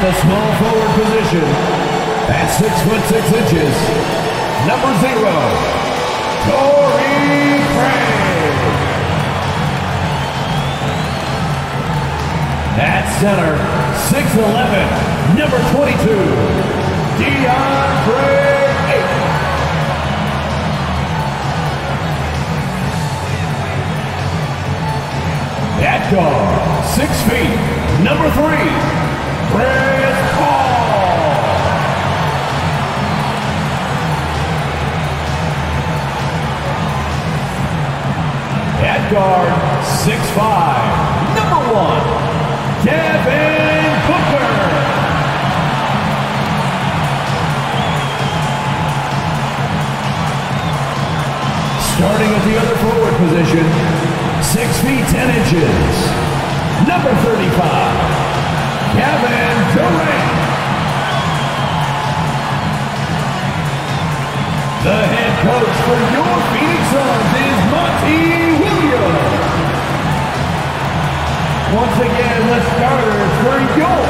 the small forward position, at 6'6", number 0, Torrey Craig. At center, 6'11", number 22, DeAndre Ayton. At guard, 6 feet, number 3, Chris Paul. At guard, 6'5", number 1, Devin Booker. Starting at the other forward position, 6 feet 10 inches, number 35, Kevin Durant. The head coach for your Phoenix Suns is Monty Williams. Once again, the starters for your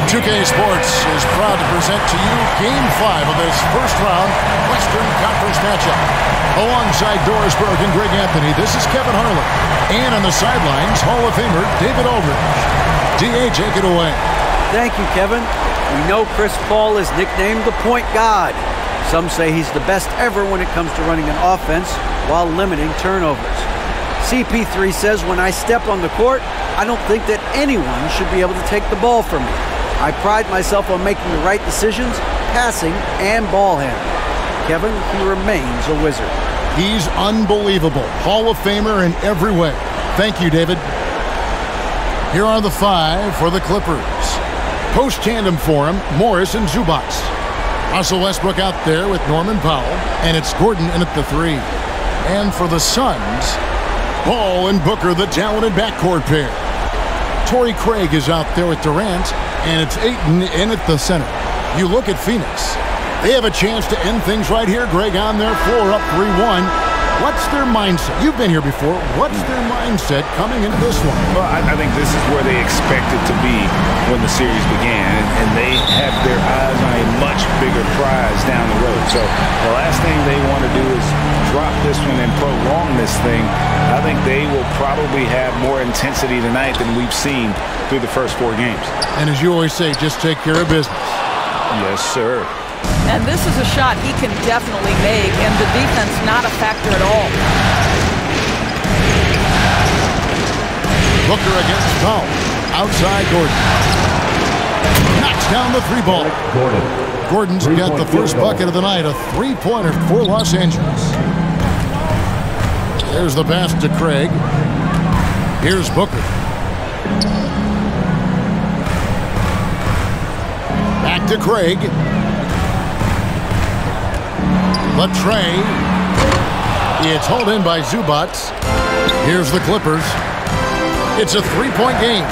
2K Sports is proud to present to you Game 5 of this first-round Western Conference matchup. Alongside Doris Burke and Greg Anthony, this is Kevin Harlan. And on the sidelines, Hall of Famer David Aldridge. D.A., take it away. Thank you, Kevin. We know Chris Paul is nicknamed the Point God. Some say he's the best ever when it comes to running an offense while limiting turnovers. CP3 says, when I step on the court, I don't think that anyone should be able to take the ball from me. I pride myself on making the right decisions, passing and ball handling. Kevin, he remains a wizard. He's unbelievable. Hall of Famer in every way. Thank you, David. Here are the 5 for the Clippers. Post-tandem for him, Morris and Zubac. Russell Westbrook out there with Norman Powell, and it's Gordon in at the 3. And for the Suns, Paul and Booker, the talented backcourt pair. Torrey Craig is out there with Durant, and it's Ayton in at the center. You look at Phoenix. They have a chance to end things right here, Greg, on their floor, up 3-1. What's their mindset? You've been here before. What's their mindset coming into this one? Well, I think this is where they expected to be when the series began, and they have their eyes on a much bigger prize down the road. So the last thing they want to do is drop this one and prolong this thing. I think they will probably have more intensity tonight than we've seen through the first 4 games. And as you always say, just take care of business. Yes, sir. And this is a shot he can definitely make, and the defense not a factor at all. Booker against Powell. Outside Gordon. Knocks down the 3-ball. Gordon's got the first bucket of the night, a 3-pointer for Los Angeles. There's the pass to Craig. Here's Booker. Back to Craig. The tray. It's hauled in by Zubac. Here's the Clippers. It's a 3-point game.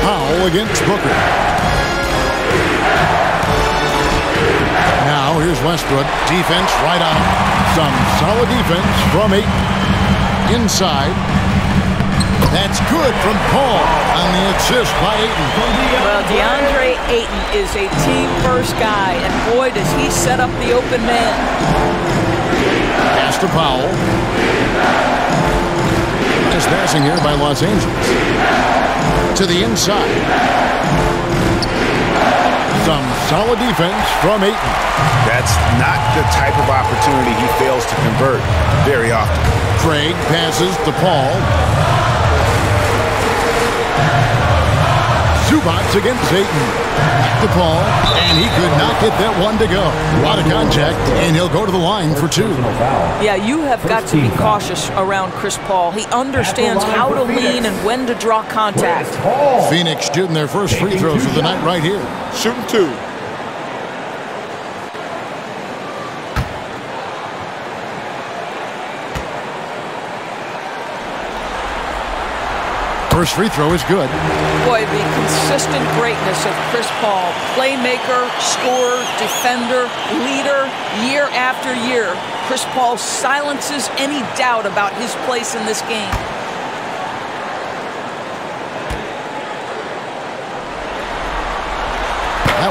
Powell against Booker. Now here's Westbrook. Defense right on. Some solid defense from Ayton. Inside. That's good from Paul on the assist by Ayton. Well, DeAndre Ayton is a team-first guy, and boy, does he set up the open man. Pass to Powell. Nice passing here by Los Angeles. To the inside. Some solid defense from Ayton. That's not the type of opportunity he fails to convert very often. Craig passes to Paul. Zubac against Ayton. Back to Paul, and he could not get that one to go. A lot of contact, and he'll go to the line for 2. Yeah, you have got to be cautious around Chris Paul. He understands how to lean and when to draw contact. Phoenix shooting their first free throws of the night right here. Shooting 2. First free throw is good. Boy, the consistent greatness of Chris Paul. Playmaker, scorer, defender, leader, year after year. Chris Paul silences any doubt about his place in this game.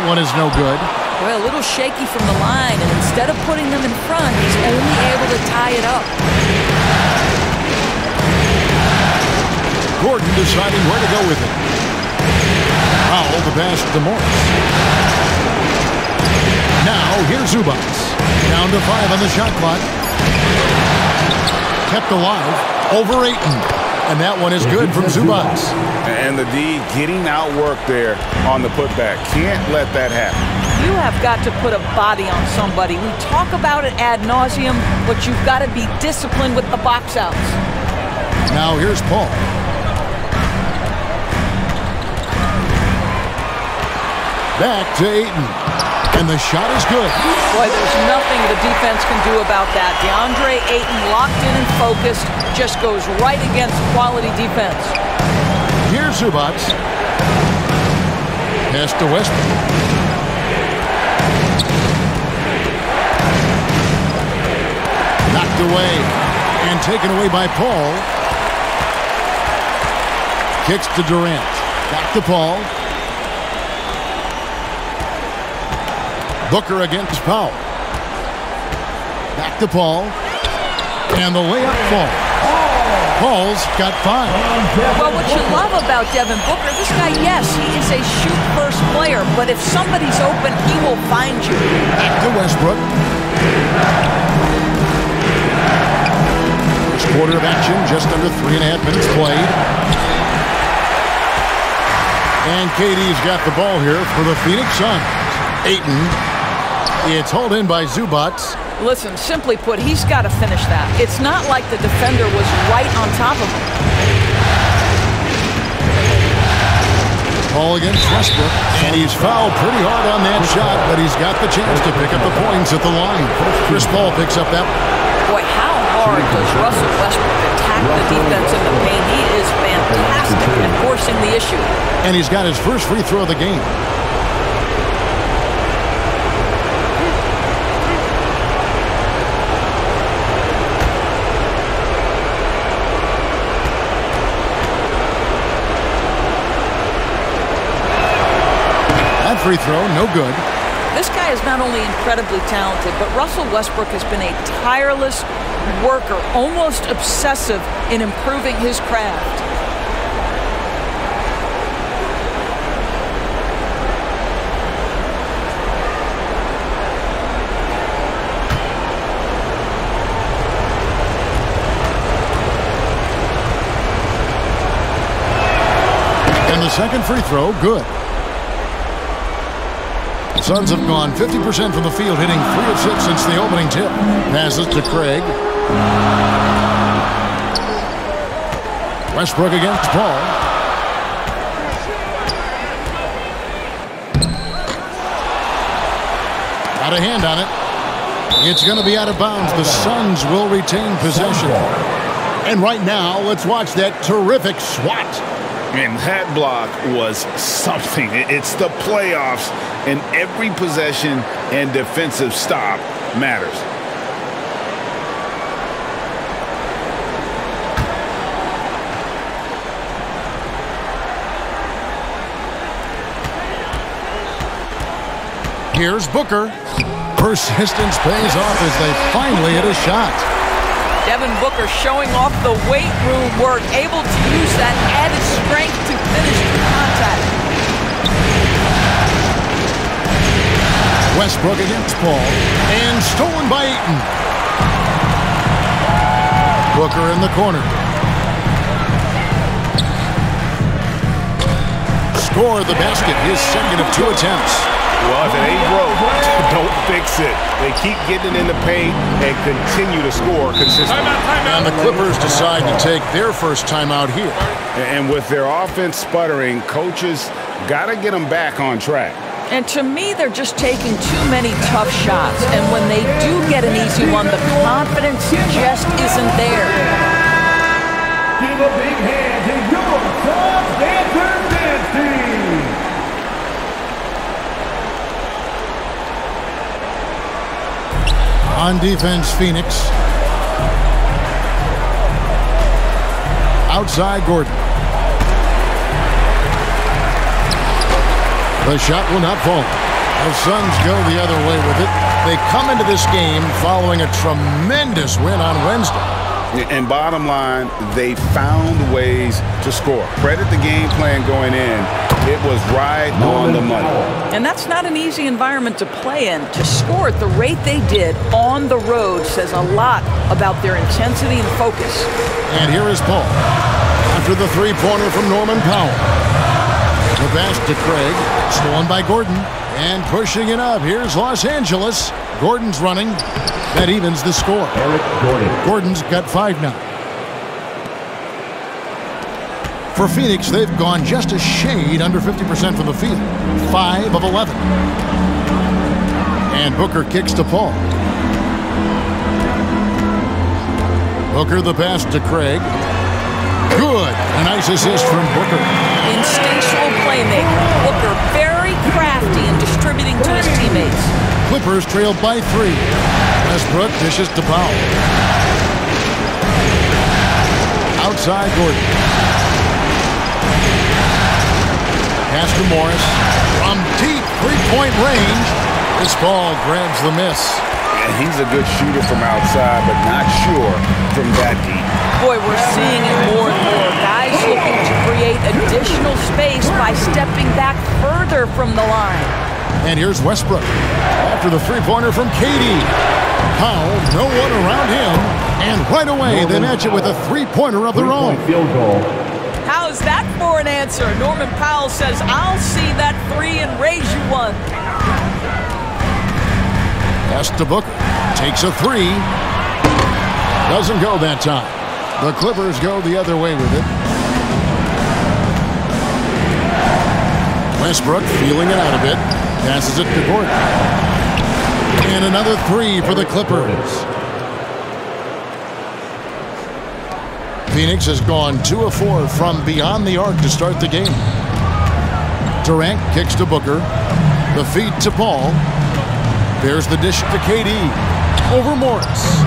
one is no good. Well, a little shaky from the line, and instead of putting them in front, he's only able to tie it up. Gordon deciding where to go with it. Foul the pass to Morris. Now here's Zubac. Down to 5 on the shot clock. Kept alive over Ayton. And that one is good from Zubac. And the D getting outworked there on the putback. Can't let that happen. You have got to put a body on somebody. We talk about it ad nauseum, but you've got to be disciplined with the box outs. Now here's Paul. Back to Ayton. And the shot is good. Boy, there's nothing the defense can do about that. DeAndre Ayton locked in and focused, just goes right against quality defense. Here's Zubac. Pass to Westbrook. Knocked away and taken away by Paul. Kicks to Durant. Back to Paul. Booker against Powell. Back to Paul. And the layup fall. Paul's got 5. Well, what you love about Devin Booker, this guy, yes, he is a shoot-first player, but if somebody's open, he will find you. Back to Westbrook. First quarter of action, just under 3.5 minutes played. And KD's got the ball here for the Phoenix Suns. Ayton. It's hauled in by Zubac. Listen, simply put, he's got to finish that. It's not like the defender was right on top of him. Ball against Westbrook. And he's fouled pretty hard on that shot, but he's got the chance to pick up the points at the line. Chris Paul picks up that. Boy, how hard does Russell Westbrook attack the defense in the paint? He is fantastic at forcing the issue. And he's got his first free throw of the game. Free throw, no good. This guy is not only incredibly talented, but Russell Westbrook has been a tireless worker, almost obsessive in improving his craft. And the second free throw, good. Suns have gone 50% from the field, hitting 3 of 6 since the opening tip. Passes to Craig. Westbrook against Paul. Got a hand on it. It's going to be out of bounds. The Suns will retain possession. And right now, let's watch that terrific swat. And that block was something. It's the playoffs, and every possession and defensive stop matters. Here's Booker. Persistence pays off as they finally hit a shot. Devin Booker showing off the weight room work, able to use that added strength to finish the contact. Westbrook against Paul, and stolen by Ayton. Booker in the corner. Score the basket, his second of 2 attempts. Well, if it ain't broke, don't fix it. They keep getting in the paint and continue to score consistently. And the Clippers decide to take their first timeout here. And with their offense sputtering, coaches got to get them back on track. And to me, they're just taking too many tough shots. And when they do get an easy one, the confidence just isn't there. Give a big hand to your Suns Dancers Dance Team. On defense, Phoenix. Outside, Gordon. The shot will not fall. The Suns go the other way with it. They come into this game following a tremendous win on Wednesday. And bottom line, they found ways to score. Credit the game plan going in. It was right on the money. And that's not an easy environment to play in. To score at the rate they did on the road says a lot about their intensity and focus. And here is Paul after the three-pointer from Norman Powell. The pass to Craig, stolen by Gordon, and pushing it up. Here's Los Angeles. Gordon's running. That evens the score. Gordon's got 5 now. For Phoenix, they've gone just a shade under 50% from the field. 5 of 11. And Booker kicks to Paul. Booker the pass to Craig. Good. A nice assist from Booker. Instinctual playmaker. Booker very crafty in distributing to his teammates. Clippers trailed by 3. Westbrook dishes to Powell. Outside Gordon. Pass to Morris. From deep three-point range. This ball grabs the miss. And he's a good shooter from outside, but not sure from that deep. Boy, we're seeing it more and more. Guys looking to create additional space by stepping back further from the line. And here's Westbrook after the three-pointer from KD. Powell, no one around him. And right away, they match it with a three-pointer of their own. Field goal. How's that for an answer? Norman Powell says, I'll see that 3 and raise you one. Pass to Booker. Takes a 3. Doesn't go that time. The Clippers go the other way with it. Westbrook feeling it out a bit. Passes it to Gordon. And another 3 for the Clippers. Phoenix has gone 2 of 4 from beyond the arc to start the game. Durant kicks to Booker. The feed to Paul. There's the dish to KD. Over Morris.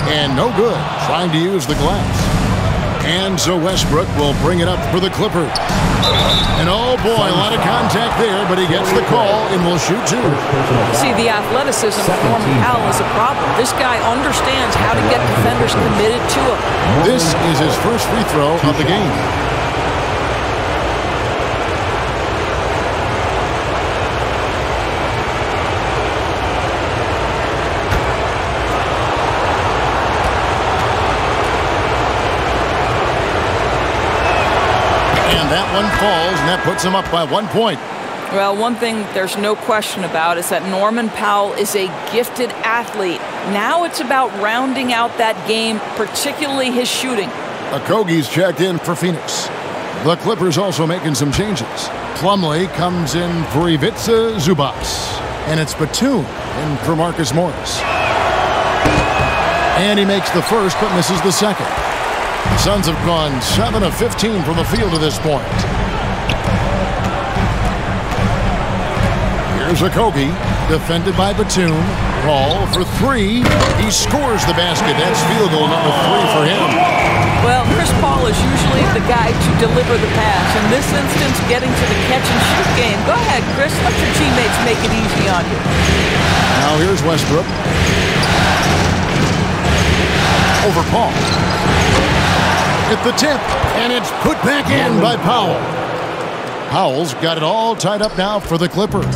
And no good. Trying to use the glass. And so Westbrook will bring it up for the Clippers. And oh boy, a lot of contact there, but he gets the call and will shoot 2. See, the athleticism of Norman Powell is a problem. This guy understands how to get defenders committed to him. This is his first free throw of the game. That one falls, and that puts him up by 1 point. Well, one thing there's no question about is that Norman Powell is a gifted athlete. Now it's about rounding out that game, particularly his shooting. Okogie's checked in for Phoenix. The Clippers also making some changes. Plumlee comes in for Ivica Zubac. And it's Batum in for Marcus Morris. And he makes the first but misses the second. The Suns have gone 7 of 15 from the field to this point. Here's Okogie, defended by Batum. Paul for 3. He scores the basket. That's field goal number 3 for him. Well, Chris Paul is usually the guy to deliver the pass. In this instance, getting to the catch-and-shoot game. Go ahead, Chris. Let your teammates make it easy on you. Now here's Westbrook. Over Paul. At the tip, and it's put back in by Powell. Powell's got it all tied up now for the Clippers.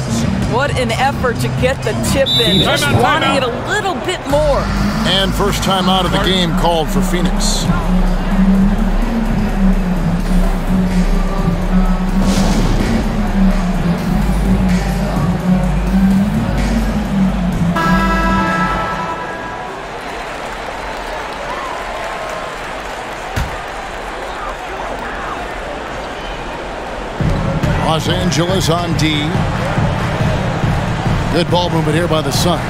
What an effort to get the tip in, just wanting it a little bit more. And first time out of the game called for Phoenix. Los Angeles on D. Good ball movement here by the Suns.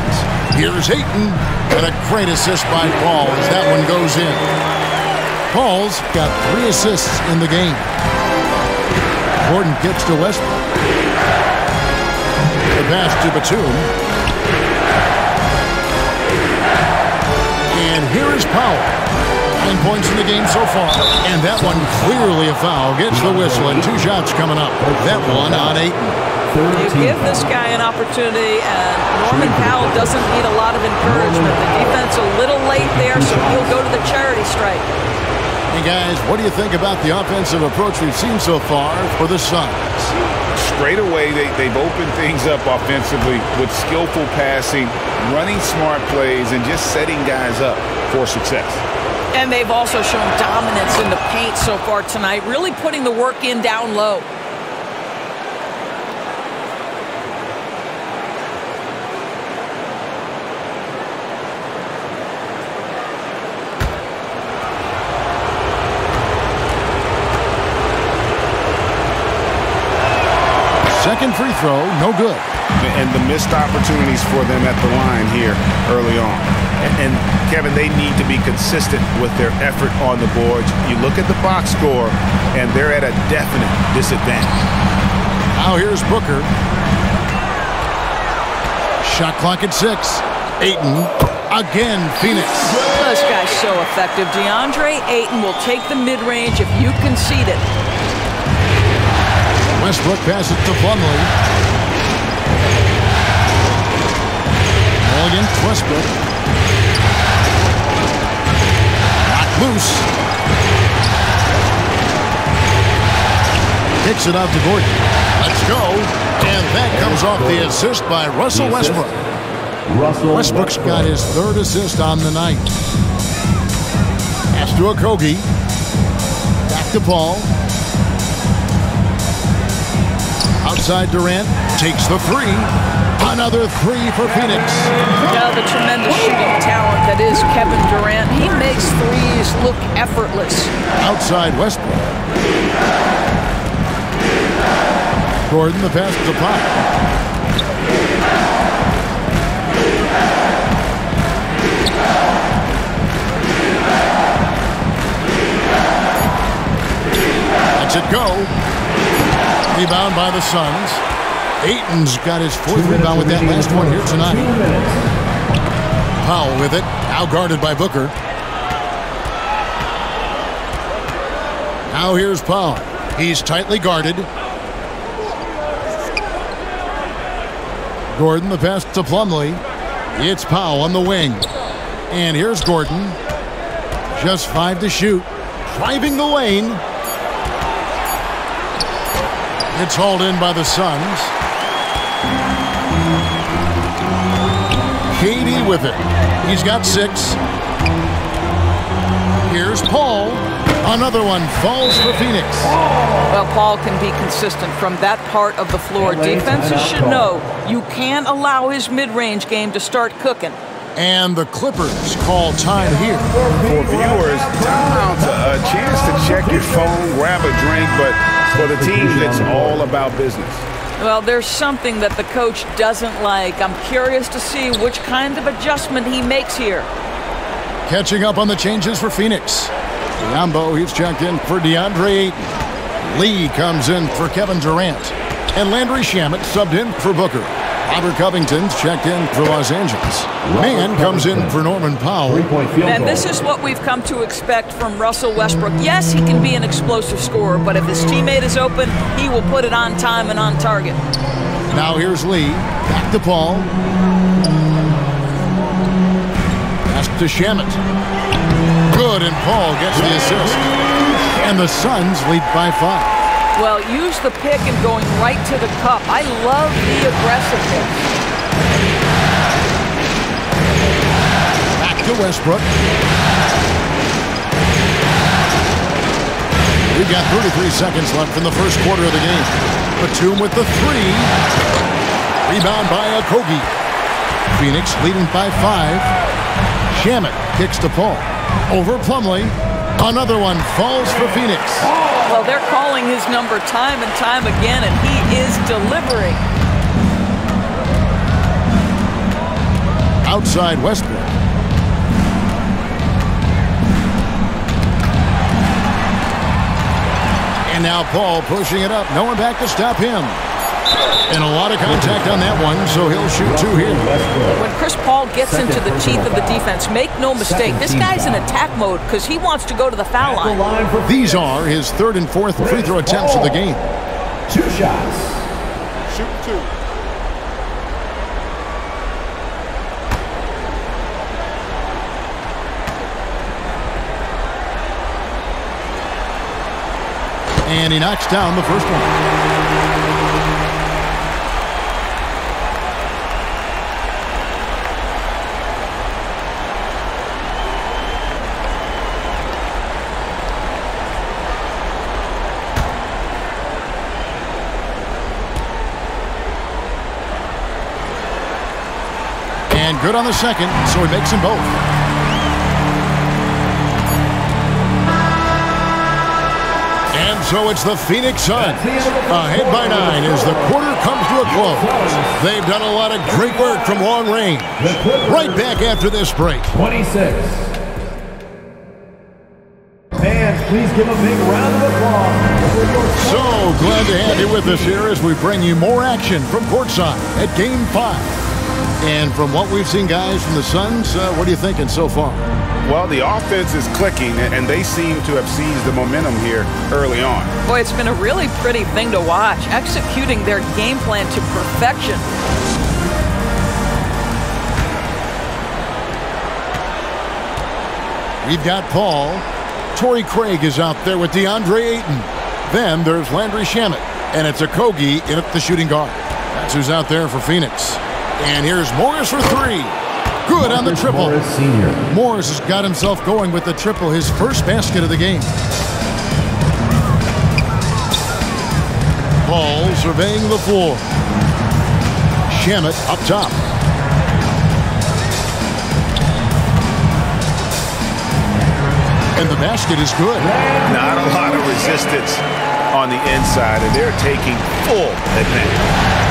Here's Ayton, and a great assist by Paul as that one goes in. Paul's got 3 assists in the game. Gordon gets to Westbrook. The pass to Batum. And here is Powell. 9 points in the game so far. And that one clearly a foul. Gets the whistle and 2 shots coming up. That one on Ayton. You give this guy an opportunity, and Norman Powell doesn't need a lot of encouragement. The defense a little late there, so he'll go to the charity strike. Hey, guys, what do you think about the offensive approach we've seen so far for the Suns? Straight away, they've opened things up offensively with skillful passing, running smart plays, and just setting guys up for success. And they've also shown dominance in the paint so far tonight, really putting the work in down low. Second free throw, no good. And the missed opportunities for them at the line here early on. And Kevin, they need to be consistent with their effort on the boards. You look at the box score, and they're at a definite disadvantage. Now here's Booker. Shot clock at 6. Ayton again, Phoenix. This guy's so effective. DeAndre Ayton will take the mid-range if you concede it. Westbrook passes to Plumlee. Ball against Westbrook. Not loose. Kicks it out to Gordon. Let's go. And that comes off the assist by Russell Westbrook. Westbrook's got his 3rd assist on the night. Pass to Okogie. Back to Paul. Outside Durant, takes the 3. Another 3 for Phoenix. Now the tremendous shooting talent that is Kevin Durant. He makes threes look effortless. Outside Westbrook. Gordon, the pass to Pop. Lets it go. Rebound by the Suns. Ayton's got his 4th rebound with that last one here tonight. Powell with it. Now guarded by Booker. Now here's Powell. He's tightly guarded. Gordon, the pass to Plumlee. It's Powell on the wing. And here's Gordon. Just 5 to shoot. Driving the lane. It's hauled in by the Suns. Katie with it. He's got 6. Here's Paul. Another one falls for Phoenix. Well, Paul can be consistent from that part of the floor. Defenses should know you can't allow his mid-range game to start cooking. And the Clippers call time here. For viewers, timeout's a chance to check your phone, grab a drink, but for the team, it's all about business. Well, there's something that the coach doesn't like. I'm curious to see which kind of adjustment he makes here. Catching up on the changes for Phoenix. Biombo, he's checked in for DeAndre Ayton. Lee comes in for Kevin Durant. And Landry Shamet subbed in for Booker. Robert Covington's checked in for Los Angeles. Mann comes in for Norman Powell. And this is what we've come to expect from Russell Westbrook. Yes, he can be an explosive scorer, but if his teammate is open, he will put it on time and on target. Now here's Lee. Back to Paul. Pass to Shamet. Good, and Paul gets the assist. And the Suns lead by 5. Well, use the pick and going right to the cup. I love the aggressiveness. Back to Westbrook. We've got 33 seconds left in the first quarter of the game. Batum with the 3. Rebound by Okogie. Phoenix leading by 5. Shamet kicks to Paul. Over Plumlee. Another one falls for Phoenix. Well, they're calling his number time and time again, and he is delivering. Outside Westbrook. And now Paul pushing it up. No one back to stop him. And a lot of contact on that one, so he'll shoot 2 here. When Chris Paul gets into the teeth of the defense, make no mistake, this guy's in attack mode because he wants to go to the foul line. These are his 3rd and 4th free throw attempts of the game. 2 shots. Shoot 2. And he knocks down the first one. And good on the second, so he makes them both. And so it's the Phoenix Suns ahead by 9 as the quarter comes to a close. They've done a lot of great work from long range. Right back after this break. 26. Fans, please give a big round of applause. So glad to have you with us here as we bring you more action from courtside at Game 5. And from what we've seen, guys, from the Suns, what are you thinking so far? Well, the offense is clicking, and they seem to have seized the momentum here early on. Boy, it's been a really pretty thing to watch, executing their game plan to perfection. We've got Paul. Torrey Craig is out there with DeAndre Ayton. Then there's Landry Shamet, and it's Okogie in at the shooting guard. That's who's out there for Phoenix. And here's Morris for 3. Good on the triple. Morris has got himself going with the triple, his first basket of the game. Paul surveying the floor. Shamet up top. And the basket is good. Not a lot of resistance on the inside, and they're taking full advantage.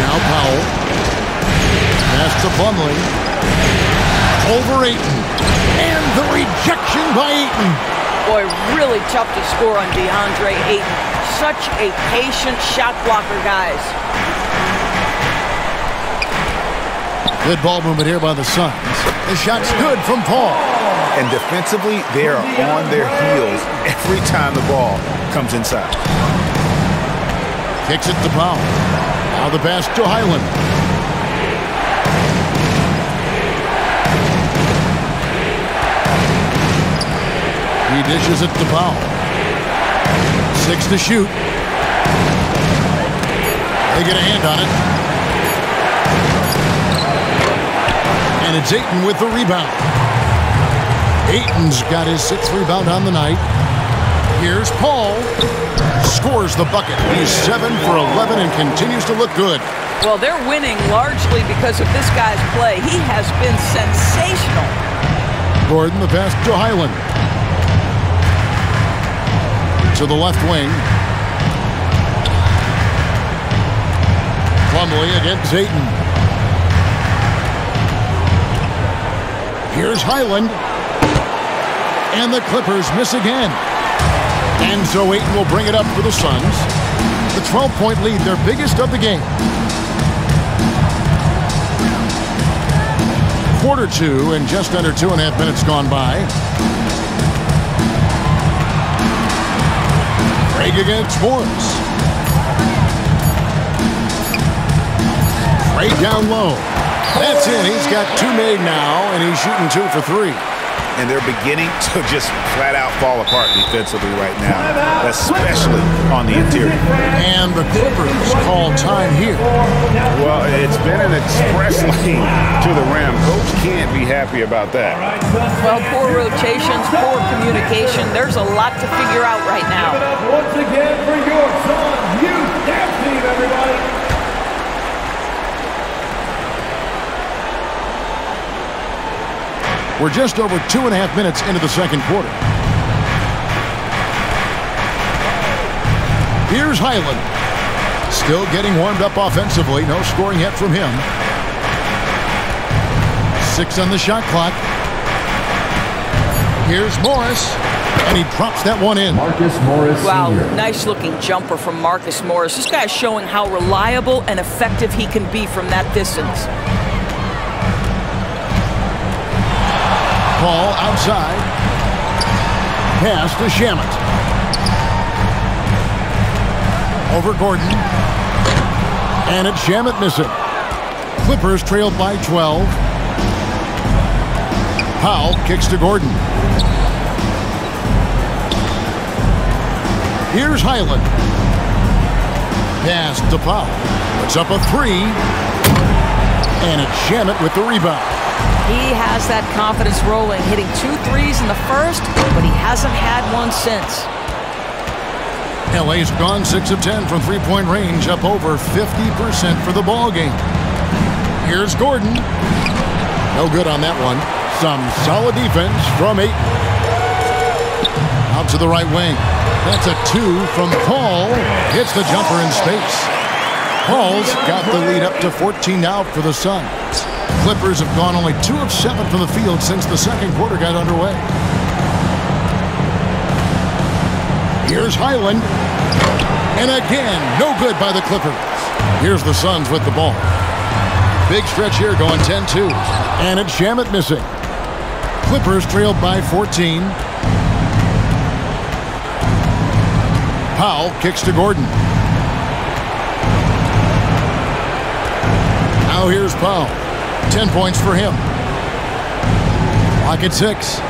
Now Powell. Pass to Plumlee. Over Ayton. And the rejection by Ayton. Boy, really tough to score on DeAndre Ayton. Such a patient shot blocker, guys. Good ball movement here by the Suns. The shot's good from Paul. And defensively, they are on their heels every time the ball comes inside. Kicks it to Powell. Now the pass to Highland. He dishes it to Powell. 6 to shoot. They get a hand on it. And it's Ayton with the rebound. Ayton's got his 6th rebound on the night. Here's Paul. Scores the bucket. He's 7 for 11 and continues to look good. Well, they're winning largely because of this guy's play. He has been sensational. Gordon, the pass to Highland. To the left wing. Plumlee against Ayton. Here's Highland. And the Clippers miss again. And so Ayton will bring it up for the Suns. The 12-point lead, their biggest of the game. Quarter 2 and just under 2.5 minutes gone by. Craig against Morris. Craig down low. That's in. He's got 2 made now, and he's shooting 2 for 3. And they're beginning to just flat out fall apart defensively right now, especially on the interior. And the Clippers call time here. Well, it's been an express lane to the rim. Coach can't be happy about that. Well, poor rotations, poor communication. There's a lot to figure out right now. Once again for your Suns youth dance team, everybody. We're just over 2.5 minutes into the second quarter. Here's Highland. Still getting warmed up offensively. No scoring yet from him. 6 on the shot clock. Here's Morris. And he drops that one in. Marcus Morris Wow, Sr. nice looking jumper from Marcus Morris. This guy's showing how reliable and effective he can be from that distance. Ball outside. Pass to Shamet. Over Gordon. And it's Shamet missing. Clippers trailed by 12. Powell kicks to Gordon. Here's Highland. Pass to Powell. Puts up a three. And it's Shamet with the rebound. He has that confidence rolling, hitting 2 threes in the first, but he hasn't had one since. LA's gone 6 of 10 from three-point range, up over 50% for the ball game. Here's Gordon. No good on that one. Some solid defense from 8. Out to the right wing. That's a 2 from Paul. Hits the jumper in space. Paul's got the lead up to 14 now for the Suns. Clippers have gone only 2 of 7 from the field since the second quarter got underway. Here's Highland. And again, no good by the Clippers. Here's the Suns with the ball. Big stretch here going 10-2. And it's Shamet missing. Clippers trailed by 14. Powell kicks to Gordon. Now here's Powell. 10 points for him. Lock at 6.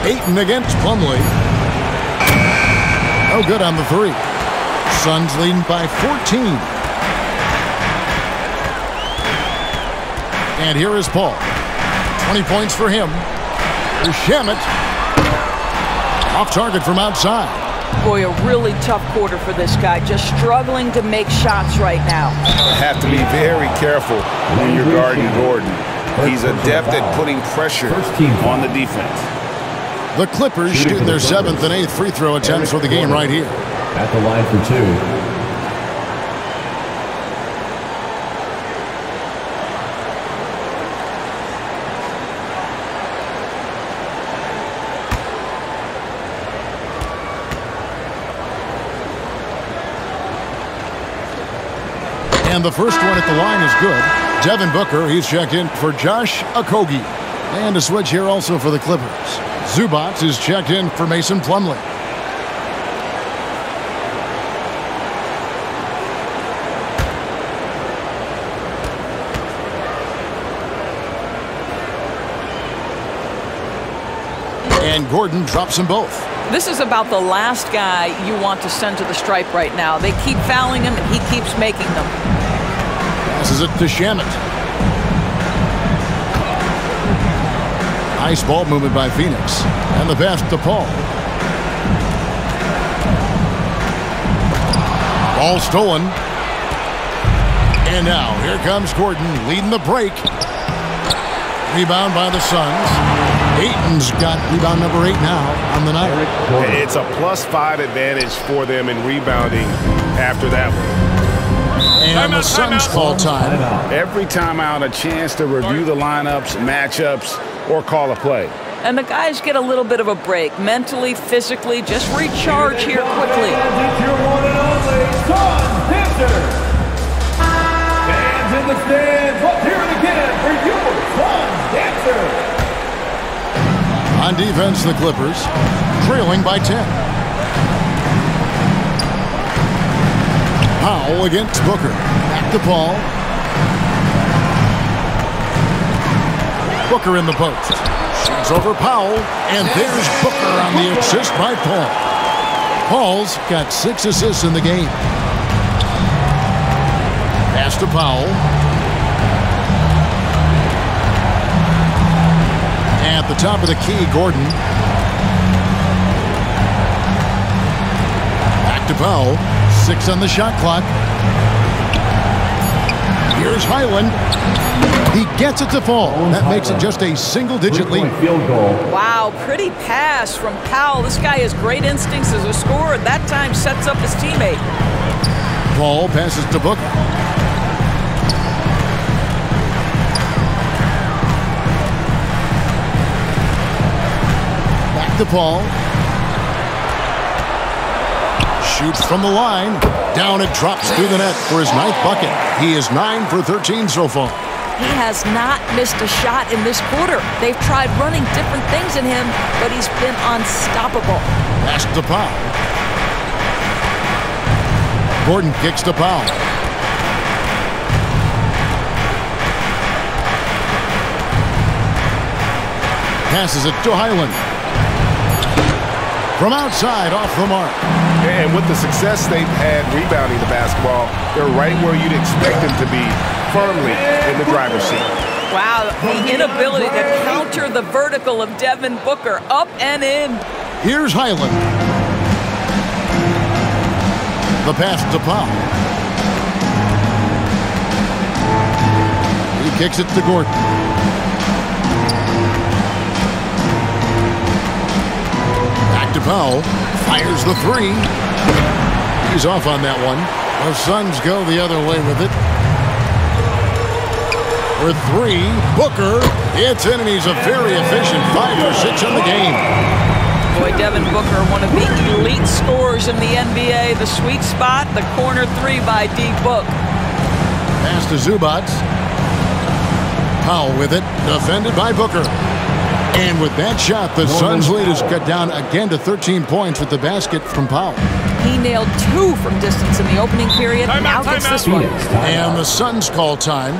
Ayton against Plumlee. No good on the 3. Suns leading by 14. And here is Paul. 20 points for him. Here's Shamet. Off target from outside. Boy, a really tough quarter for this guy. Just struggling to make shots right now. Have to be very careful when you're guarding Gordon. He's adept at putting pressure on the defense. The Clippers shooting their 7th and 8th free throw attempts for the game right here. At the line for 2. And the first one at the line is good. Devin Booker, he's checked in for Josh Okogie. And a switch here also for the Clippers. Zubac is checked in for Mason Plumlee. And Gordon drops them both. This is about the last guy you want to send to the stripe right now. They keep fouling him, and he keeps making them. Passes it to Shamet. Nice ball movement by Phoenix. And the pass to Paul. Ball stolen. And now here comes Gordon leading the break. Rebound by the Suns. Ayton's got rebound number 8 now on the night. It's a +5 advantage for them in rebounding after that one. And the Suns call time. Every timeout, a chance to review the lineups, matchups, or call a play. And the guys get a little bit of a break. Mentally, physically, just recharge here quickly. It's your one and only Suns Dancer. Fans in the stands, let's hear it again for your Suns Dancer. On defense, the Clippers trailing by 10. Powell against Booker. Back to Paul. Booker in the post. Shoots over Powell. And there's Booker on the assist by Paul. Paul's got 6 assists in the game. Pass to Powell. At the top of the key, Gordon. Back to Powell. 6 on the shot clock. Here's Highland. He gets it to fall. That makes it just a single-digit lead. Field goal. Wow, pretty pass from Powell. This guy has great instincts as a scorer. That time sets up his teammate. Paul passes to Booker. Back to Paul. Shoots from the line. Down it drops through the net for his 9th bucket. He is 9 for 13 so far. He has not missed a shot in this quarter. They've tried running different things in him, but he's been unstoppable. Pass to Powell. Gordon kicks to Powell. Passes it to Highland. From outside, off the mark. And with the success they've had rebounding the basketball, they're right where you'd expect them to be, firmly in the driver's seat. Wow, the inability to counter the vertical of Devin Booker, up and in. Here's Highland. The pass to Powell. He kicks it to Gordon. Back to Powell. Fires the three. He's off on that one. The Suns go the other way with it. For three, Booker. It's in, and he's a very efficient 5 for 6 in the game. Boy, Devin Booker, one of the elite scorers in the NBA. The sweet spot, the corner three by D-Book. Pass to Zubac. Powell with it, defended by Booker. And with that shot, the Suns' lead is cut down again to 13 points with the basket from Powell. He nailed 2 from distance in the opening period. Now gets this one. And the Suns call time.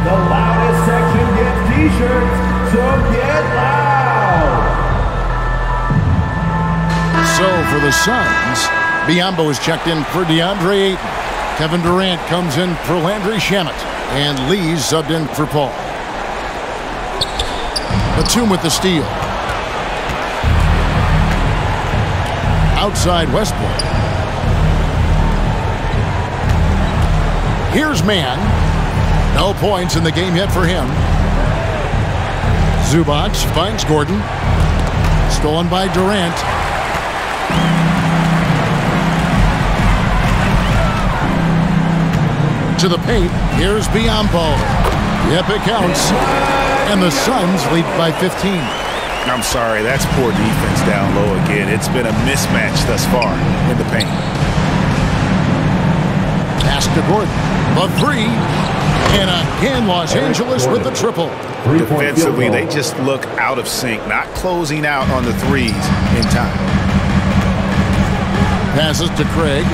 The loudest section gets t-shirts, so get loud. So for the Suns, Biyombo is checked in for DeAndre Ayton. Kevin Durant comes in for Landry Shamet. And Lee's subbed in for Paul. Batum with the steal. Outside Westbrook. Here's Mann. No points in the game yet for him. Zubac finds Gordon. Stolen by Durant. To the paint. Here's Biyombo. Yep, it counts. And the Suns lead by 15. I'm sorry, that's poor defense down low again. It's been a mismatch thus far in the paint. Pass to Gordon. The three. And again, Los Angeles with the triple. Defensively, they just look out of sync, not closing out on the threes in time. Passes to Craig.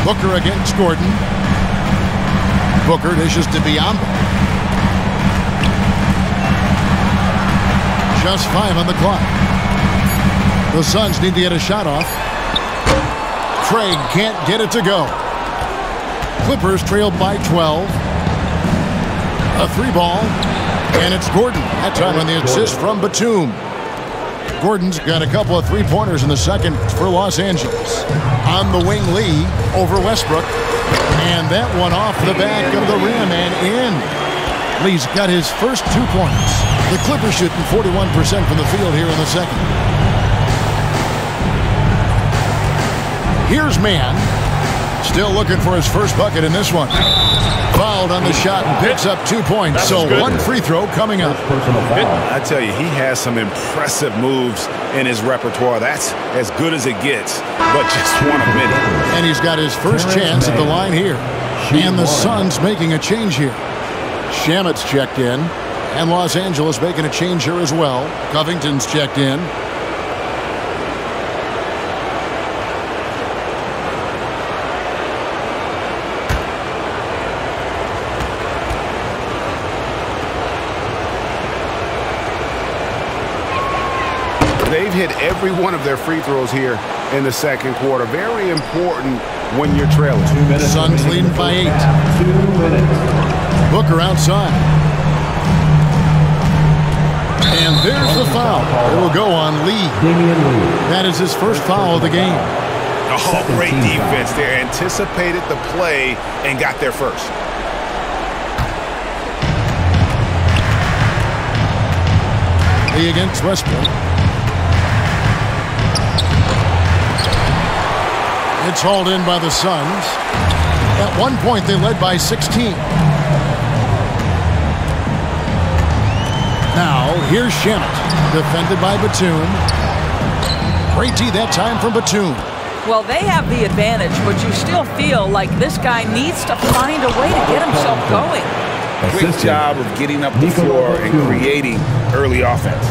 Booker against Gordon. Booker dishes to Biyombo. Just 5 on the clock. The Suns need to get a shot off. Craig can't get it to go. Clippers trailed by 12. A 3-ball. And it's Gordon. That time on the assist from Batum. Gordon's got a couple of 3-pointers in the second for Los Angeles. On the wing, Lee over Westbrook. And that one off the back of the rim and in. Lee's got his first 2 points. The Clippers shooting 41% from the field here in the second. Here's Mann. Still looking for his first bucket in this one. Fouled on the shot and picks up 2 points. So one free throw coming up. I tell you, he has some impressive moves in his repertoire. That's as good as it gets, but just one a minute. And he's got his first chance at the line here. And the Suns making a change here. Shamet's checked in. And Los Angeles making a change here as well. Covington's checked in. They've hit every one of their free throws here in the second quarter. Very important when you're trailing. 2 minutes. Suns leading by 8. 2 minutes. Booker outside. And there's the foul. It will go on Lee. That is his first foul of the game. Oh, great defense there. Anticipated the play and got there first. Lee against Westbrook. It's hauled in by the Suns. At one point, they led by 16. Now, here's Shamet, defended by Batum. Great D that time from Batum. Well, they have the advantage, but you still feel like this guy needs to find a way to get himself going. Great job of getting up the floor and creating early offense.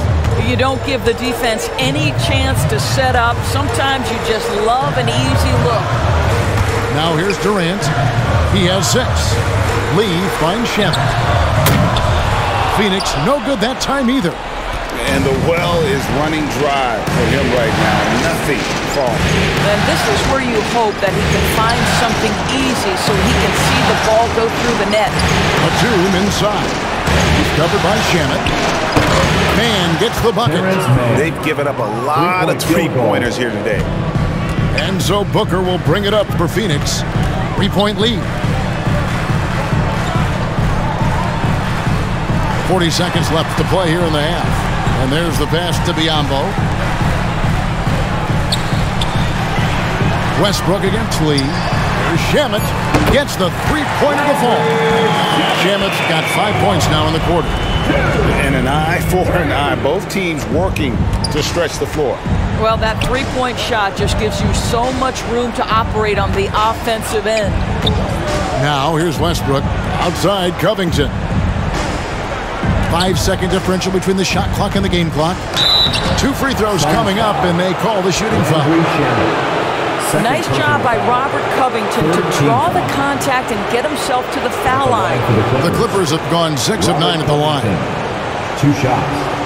You don't give the defense any chance to set up. Sometimes you just love an easy look. Now here's Durant. He has 6. Lee finds Shamet. Phoenix, no good that time either. And the well is running dry for him right now. Nothing falling. And this is where you hope that he can find something easy so he can see the ball go through the net. Batum inside. He's covered by Shamet. Man gets the bucket. They've given up a lot of three-pointers here today. And so Booker will bring it up for Phoenix. 3-point lead. 40 seconds left to play here in the half. And there's the pass to Biyombo. Westbrook against Lee. There's Shamet. Gets the three-pointer to fall. Shamet's got 5 points now in the quarter. And an eye for an eye. Both teams working to stretch the floor. Well, that three-point shot just gives you so much room to operate on the offensive end. Now here's Westbrook. Outside Covington. 5-second differential between the shot clock and the game clock. 2 free throws coming up, and they call the shooting foul. Nice job by Robert Covington to draw the contact and get himself to the foul line. The Clippers have gone 6 of 9 at the line. 2 shots.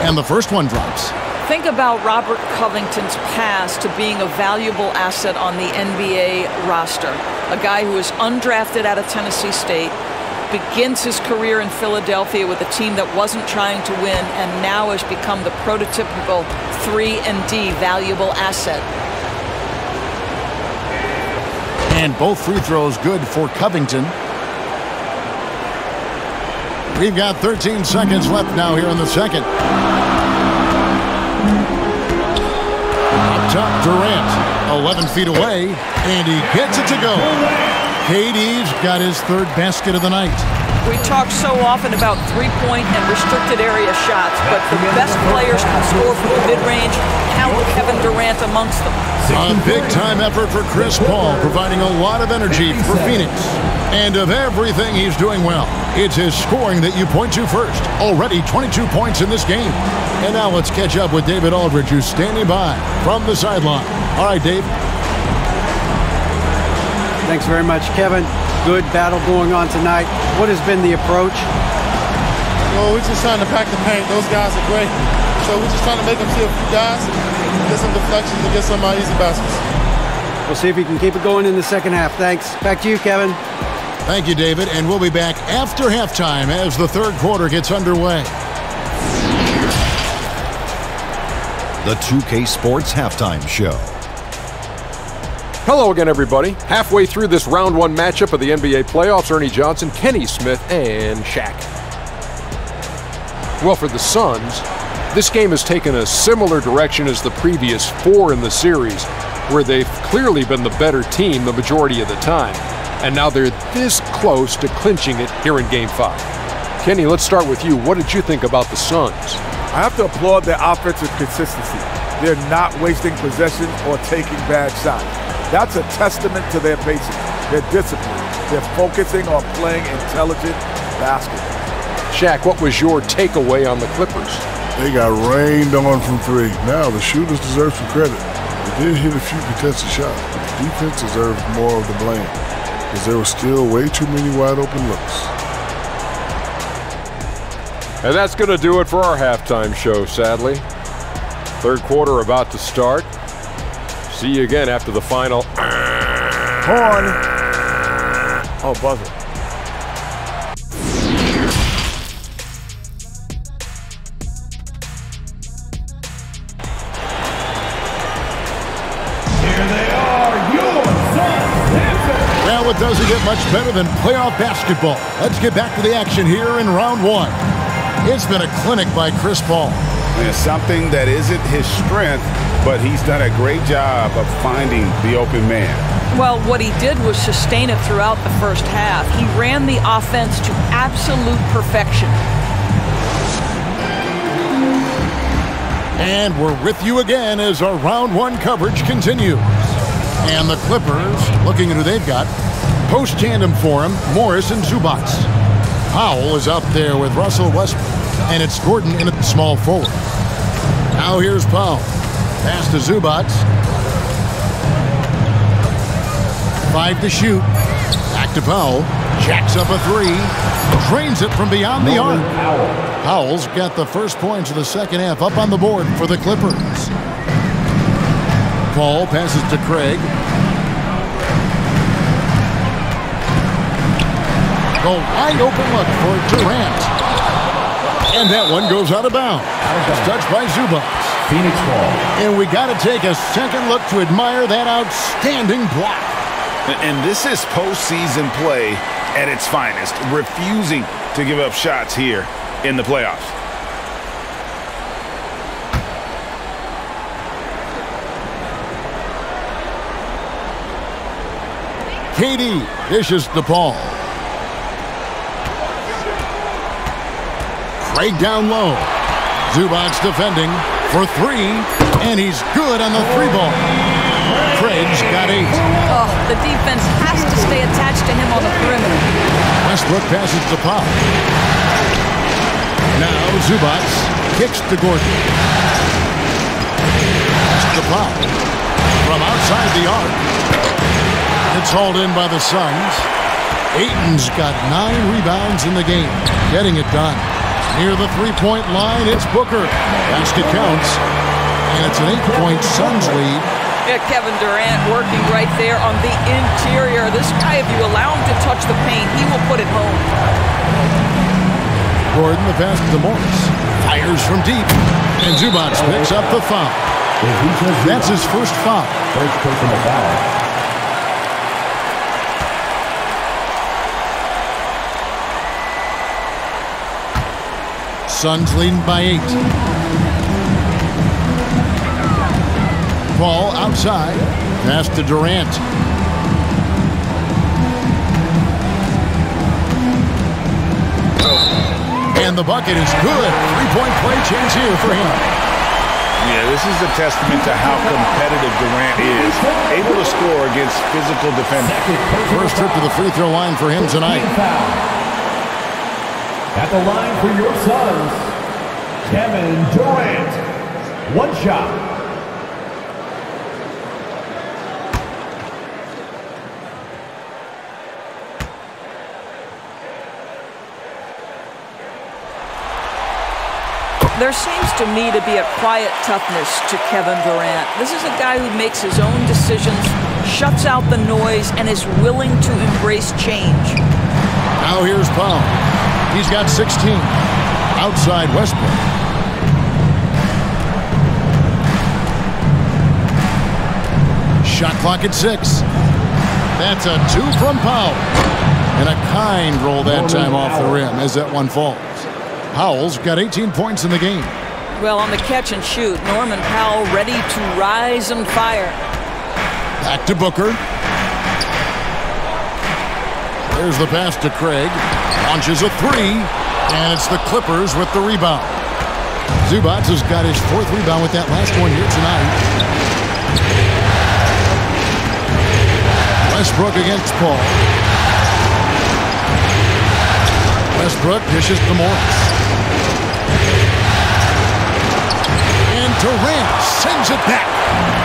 And the first one drops. Think about Robert Covington's past to being a valuable asset on the NBA roster. A guy who was undrafted out of Tennessee State, begins his career in Philadelphia with a team that wasn't trying to win, and now has become the prototypical 3-and-D valuable asset. And both free throws good for Covington. We've got 13 seconds left now here in the second. Up top, Durant, 11 feet away, and he gets it to go. KD's got his 3rd basket of the night. We talk so often about three-point and restricted area shots, but the best players can score from the mid-range. Count Kevin Durant amongst them. A big-time effort for Chris Paul, providing a lot of energy for Phoenix. And of everything he's doing well, it's his scoring that you point to first. Already 22 points in this game. And now let's catch up with David Aldridge, who's standing by from the sideline. All right, Dave. Thanks very much, Kevin. Good battle going on tonight. What has been the approach? Well, we're just trying to pack the paint. Those guys are great. So we're just trying to make them see a few guys, get some deflections, and get some easy baskets. We'll see if he can keep it going in the second half. Thanks. Back to you, Kevin. Thank you, David. And we'll be back after halftime as the third quarter gets underway. The 2K Sports Halftime Show. Hello again, everybody. Halfway through this round 1 matchup of the NBA playoffs, Ernie Johnson, Kenny Smith, and Shaq. Well, for the Suns, this game has taken a similar direction as the previous 4 in the series, where they've clearly been the better team the majority of the time. And now they're this close to clinching it here in Game 5. Kenny, let's start with you. What did you think about the Suns? I have to applaud their offensive consistency. They're not wasting possessions or taking bad shots. That's a testament to their patience, their discipline. They're focusing on playing intelligent basketball. Shaq, what was your takeaway on the Clippers? They got rained on from 3. Now the shooters deserve some credit. They did hit a few contested shots, but the defense deserves more of the blame, because there were still way too many wide open looks. And that's going to do it for our halftime show, sadly. Third quarter about to start. See you again after the final. Horn. Oh, buzzer. Here they are, it doesn't get much better than playoff basketball. Let's get back to the action here in round one. It's been a clinic by Chris Paul. And something that isn't his strength, but he's done a great job of finding the open man. Well, what he did was sustain it throughout the first half. He ran the offense to absolute perfection. And we're with you again as our round one coverage continues. And the Clippers, looking at who they've got, post-tandem for him, Morris and Zubac. Powell is out there with Russell Westbrook, and it's Gordon in at small forward. Now here's Powell. Pass to Zubac. 5 to shoot. Back to Powell. Jacks up a 3. Drains it from beyond the arc. Powell's got the first points of the second half up on the board for the Clippers. Paul passes to Craig. The wide open look for Durant. And that one goes out of bounds. It's touched by Zubac. Phoenix ball. And we got to take a second look to admire that outstanding block. And this is postseason play at its finest, refusing to give up shots here in the playoffs. KD dishes the ball. Craig down low. Zubac defending for 3, and he's good on the 3-ball. Craig's got 8. Oh, the defense has to stay attached to him on the perimeter. Westbrook passes to Powell. Now Zubac kicks to Gordon. Pass to Powell. From outside the arc. It's hauled in by the Suns. Ayton's got 9 rebounds in the game, getting it done. Near the 3-point line, it's Booker. Basket counts, and it's an 8-point Suns lead. Yeah, Kevin Durant working right there on the interior. This guy, if you allow him to touch the paint, he will put it home. Gordon, the pass to Morris. Fires from deep, and Zubac picks up the foul. That's his first foul. First personal foul. Suns leading by 8. Ball outside. Pass to Durant. And the bucket is good. 3-point play change here for him. Yeah, this is a testament to how competitive Durant is. Able to score against physical defenders. First trip to the free throw line for him tonight. At the line for your Suns, Kevin Durant. 1 shot. There seems to me to be a quiet toughness to Kevin Durant. This is a guy who makes his own decisions, shuts out the noise, and is willing to embrace change. Now here's Powell. He's got 16. Outside Westbrook. Shot clock at 6. That's a 2 from Powell. And a kind roll that time off the rim as that one falls. Powell's got 18 points in the game. Well, on the catch and shoot, Norman Powell ready to rise and fire. Back to Booker. There's the pass to Craig. Launches a 3, and it's the Clippers with the rebound. Zubac has got his 4th rebound with that last one here tonight. Westbrook against Paul. Westbrook dishes to Morris. And Durant sends it back.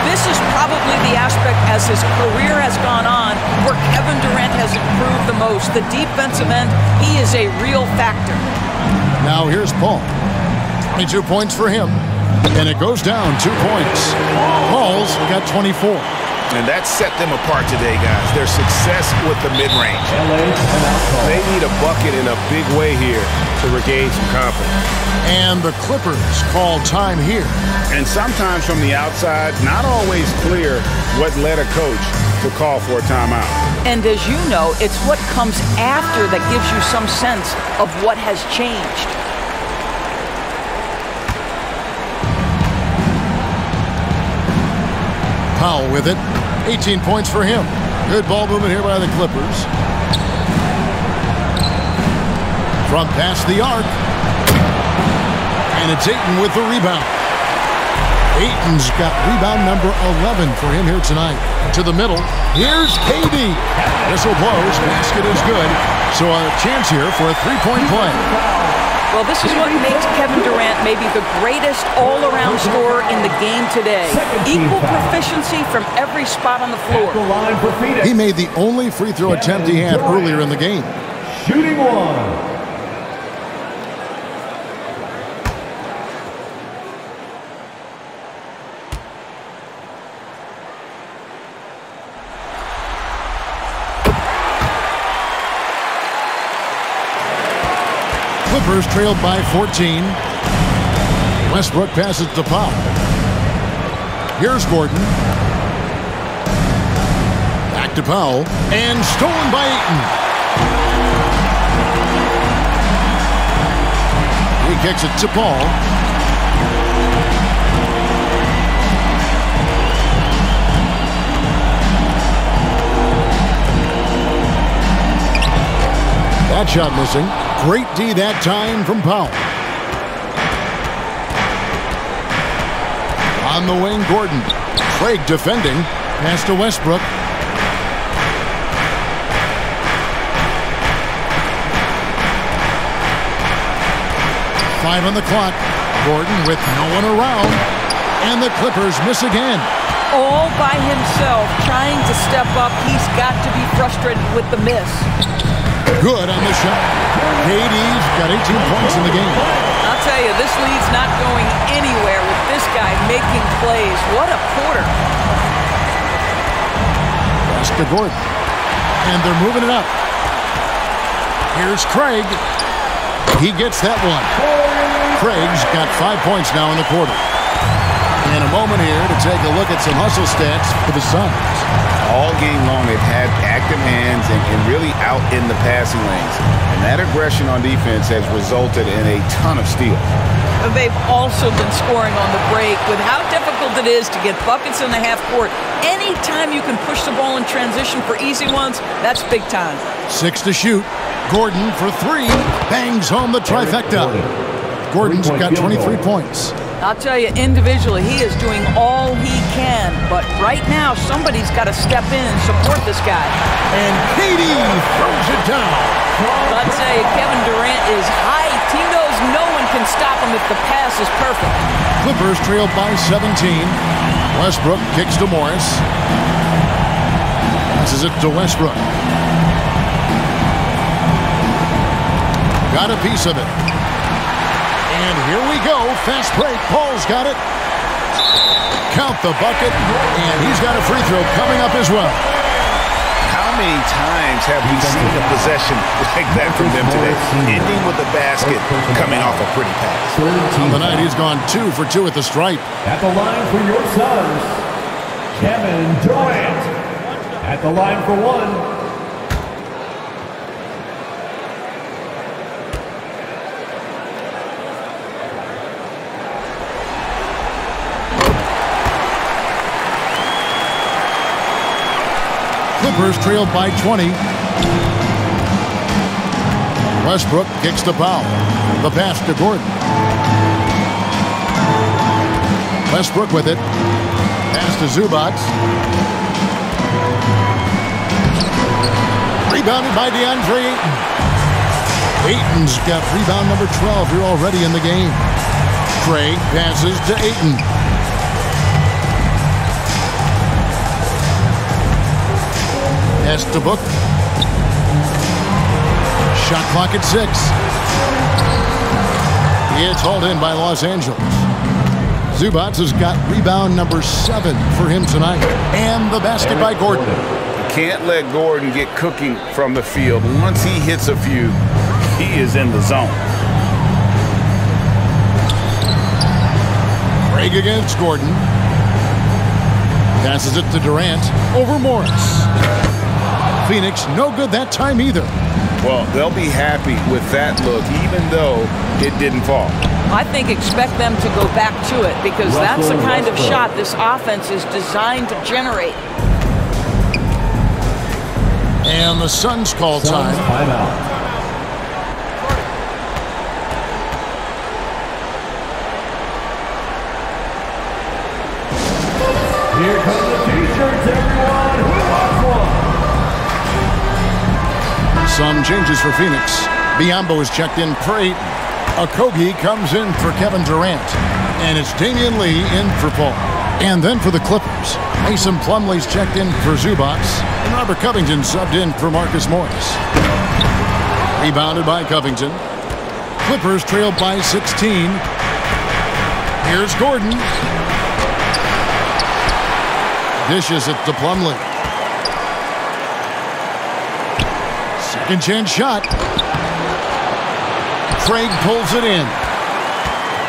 This is probably the aspect as his career has gone on where Kevin Durant has improved the most. The defensive end, he is a real factor. Now here's Paul. 22 points for him. And it goes down 2 points. Paul's got 24. And that set them apart today, guys. Their success with the mid-range. They need a bucket in a big way here to regain some confidence. And the Clippers call time here. And sometimes from the outside, not always clear what led a coach to call for a timeout. And as you know, it's what comes after that gives you some sense of what has changed. Powell with it. 18 points for him. Good ball movement here by the Clippers. From past the arc. And it's Ayton with the rebound. Ayton's got rebound number 11 for him here tonight. To the middle. Here's KD. Whistle blows. Basket is good. So a chance here for a three-point play. Well, this is what makes Kevin Durant maybe the greatest all-around scorer in the game today. Equal proficiency from every spot on the floor. He made the only free throw attempt he had earlier in the game. Shooting one. Clippers trailed by 14. Westbrook passes to Powell. Here's Gordon. Back to Powell. And stolen by Ayton. He kicks it to Paul. That shot missing. Great D that time from Powell. On the wing, Gordon. Craig defending. Pass to Westbrook. Five on the clock. Gordon with no one around. And the Clippers miss again. All by himself, trying to step up. He's got to be frustrated with the miss. Good on the shot. KD's got 18 points in the game. I'll tell you, this lead's not going anywhere with this guy making plays. What a quarter. Pass to Gordon. And they're moving it up. Here's Craig. He gets that one. Craig's got 5 points now in the quarter. In a moment here to take a look at some hustle stats for the Suns. All game long, they've had active hands and really out in the passing lanes. And that aggression on defense has resulted in a ton of steals. They've also been scoring on the break. With how difficult it is to get buckets in the half court, anytime you can push the ball in transition for easy ones, that's big time. 6 to shoot. Gordon for 3. Bangs home the trifecta. Gordon's got 23 points. I'll tell you, individually, he is doing all he can. But right now, somebody's got to step in and support this guy. And KD throws it down. I'd say Kevin Durant is hyped. He knows no one can stop him if the pass is perfect. Clippers trail by 17. Westbrook kicks to Morris. Passes it to Westbrook. Got a piece of it. And here we go. Fast break. Paul's got it. Count the bucket. And he's got a free throw coming up as well. How many times have we seen a possession like that from them today? Ending with the basket, coming off a pretty pass. On the night, he's gone 2 for 2 at the stripe. At the line for your Suns, Kevin Durant. At the line for one. Clippers trailed by 20. Westbrook kicks to Powell. The pass to Gordon. Westbrook with it. Pass to Zubac. Rebounded by DeAndre Ayton. Ayton's got rebound number 12 here already in the game. Craig passes to Ayton. Pass to Book. Shot clock at 6. It's hauled in by Los Angeles. Zubac has got rebound number 7 for him tonight. And the basket by Gordon. Can't let Gordon get cooking from the field. Once he hits a few, he is in the zone. Craig against Gordon. Passes it to Durant over Morris. Phoenix no good that time either. Well, they'll be happy with that look, even though it didn't fall. I think expect them to go back to it because that's the kind of shot this offense is designed to generate. And the Suns call time. Timeout. Here come the T-shirts, everyone. Who wants one? Some changes for Phoenix. Biyombo is checked in for 8. Okogie comes in for Kevin Durant. And it's Damian Lee in for Paul. And then for the Clippers, Mason Plumlee's checked in for Zubac. And Robert Covington subbed in for Marcus Morris. Rebounded by Covington. Clippers trailed by 16. Here's Gordon. Dishes it to Plumlee. Second chance shot. Craig pulls it in.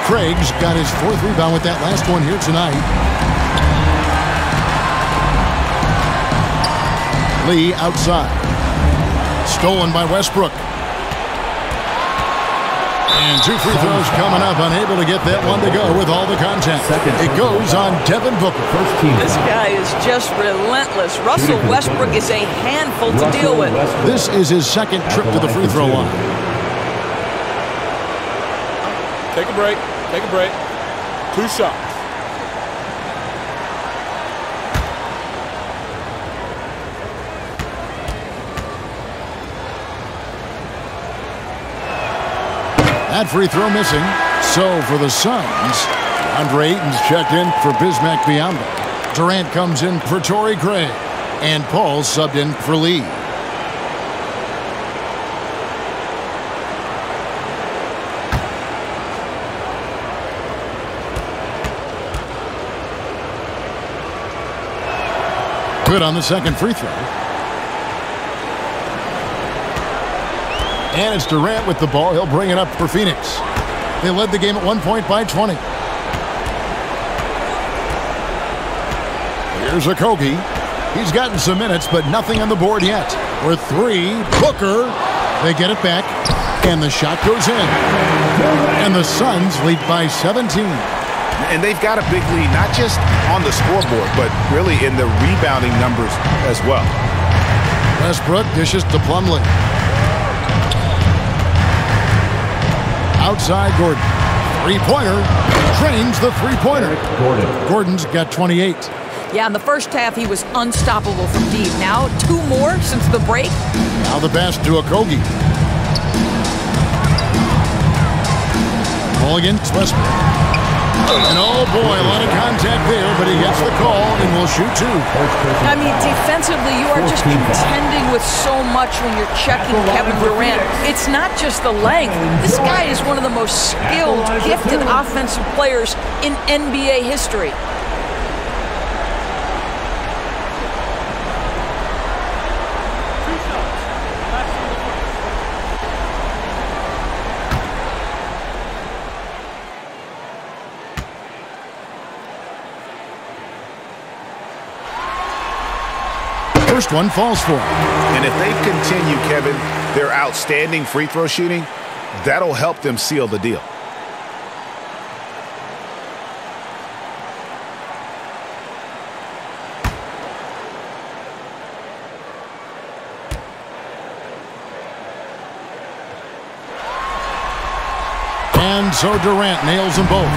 Craig's got his 4th rebound with that last one here tonight. Lee outside. Stolen by Westbrook. And 2 free throws coming up, unable to get that one to go with all the contact. It goes on Devin Booker. This guy is just relentless. Russell Westbrook is a handful to deal with. This is his 2nd trip to the free throw line. Take a break. Take a break. 2 shots. That free throw missing. So for the Suns, Andre Ayton's checked in for Bismack Biyombo. Durant comes in for Torrey Craig. And Paul subbed in for Lee. Good on the 2nd free throw. And it's Durant with the ball. He'll bring it up for Phoenix. They led the game at 1 point by 20. Here's Okogie. He's gotten some minutes, but nothing on the board yet. For 3, Booker. They get it back, and the shot goes in. And the Suns lead by 17. And they've got a big lead, not just on the scoreboard, but really in the rebounding numbers as well. Westbrook dishes to Plumlee. Outside Gordon. 3-pointer. Drains the 3-pointer. Gordon's got 28. Yeah, in the first half, he was unstoppable from deep. Now, 2 more since the break. Now the pass to Okogie. Ball against Westbrook. And oh boy, a lot of contact there, but he gets the call and will shoot 2. I mean, defensively, you are just contending with so much when you're checking Kevin Durant. It's not just the length. This guy is one of the most skilled, gifted offensive players in NBA history. First one falls for him. And if they continue, Kevin, their outstanding free throw shooting, that'll help them seal the deal. And so Durant nails them both.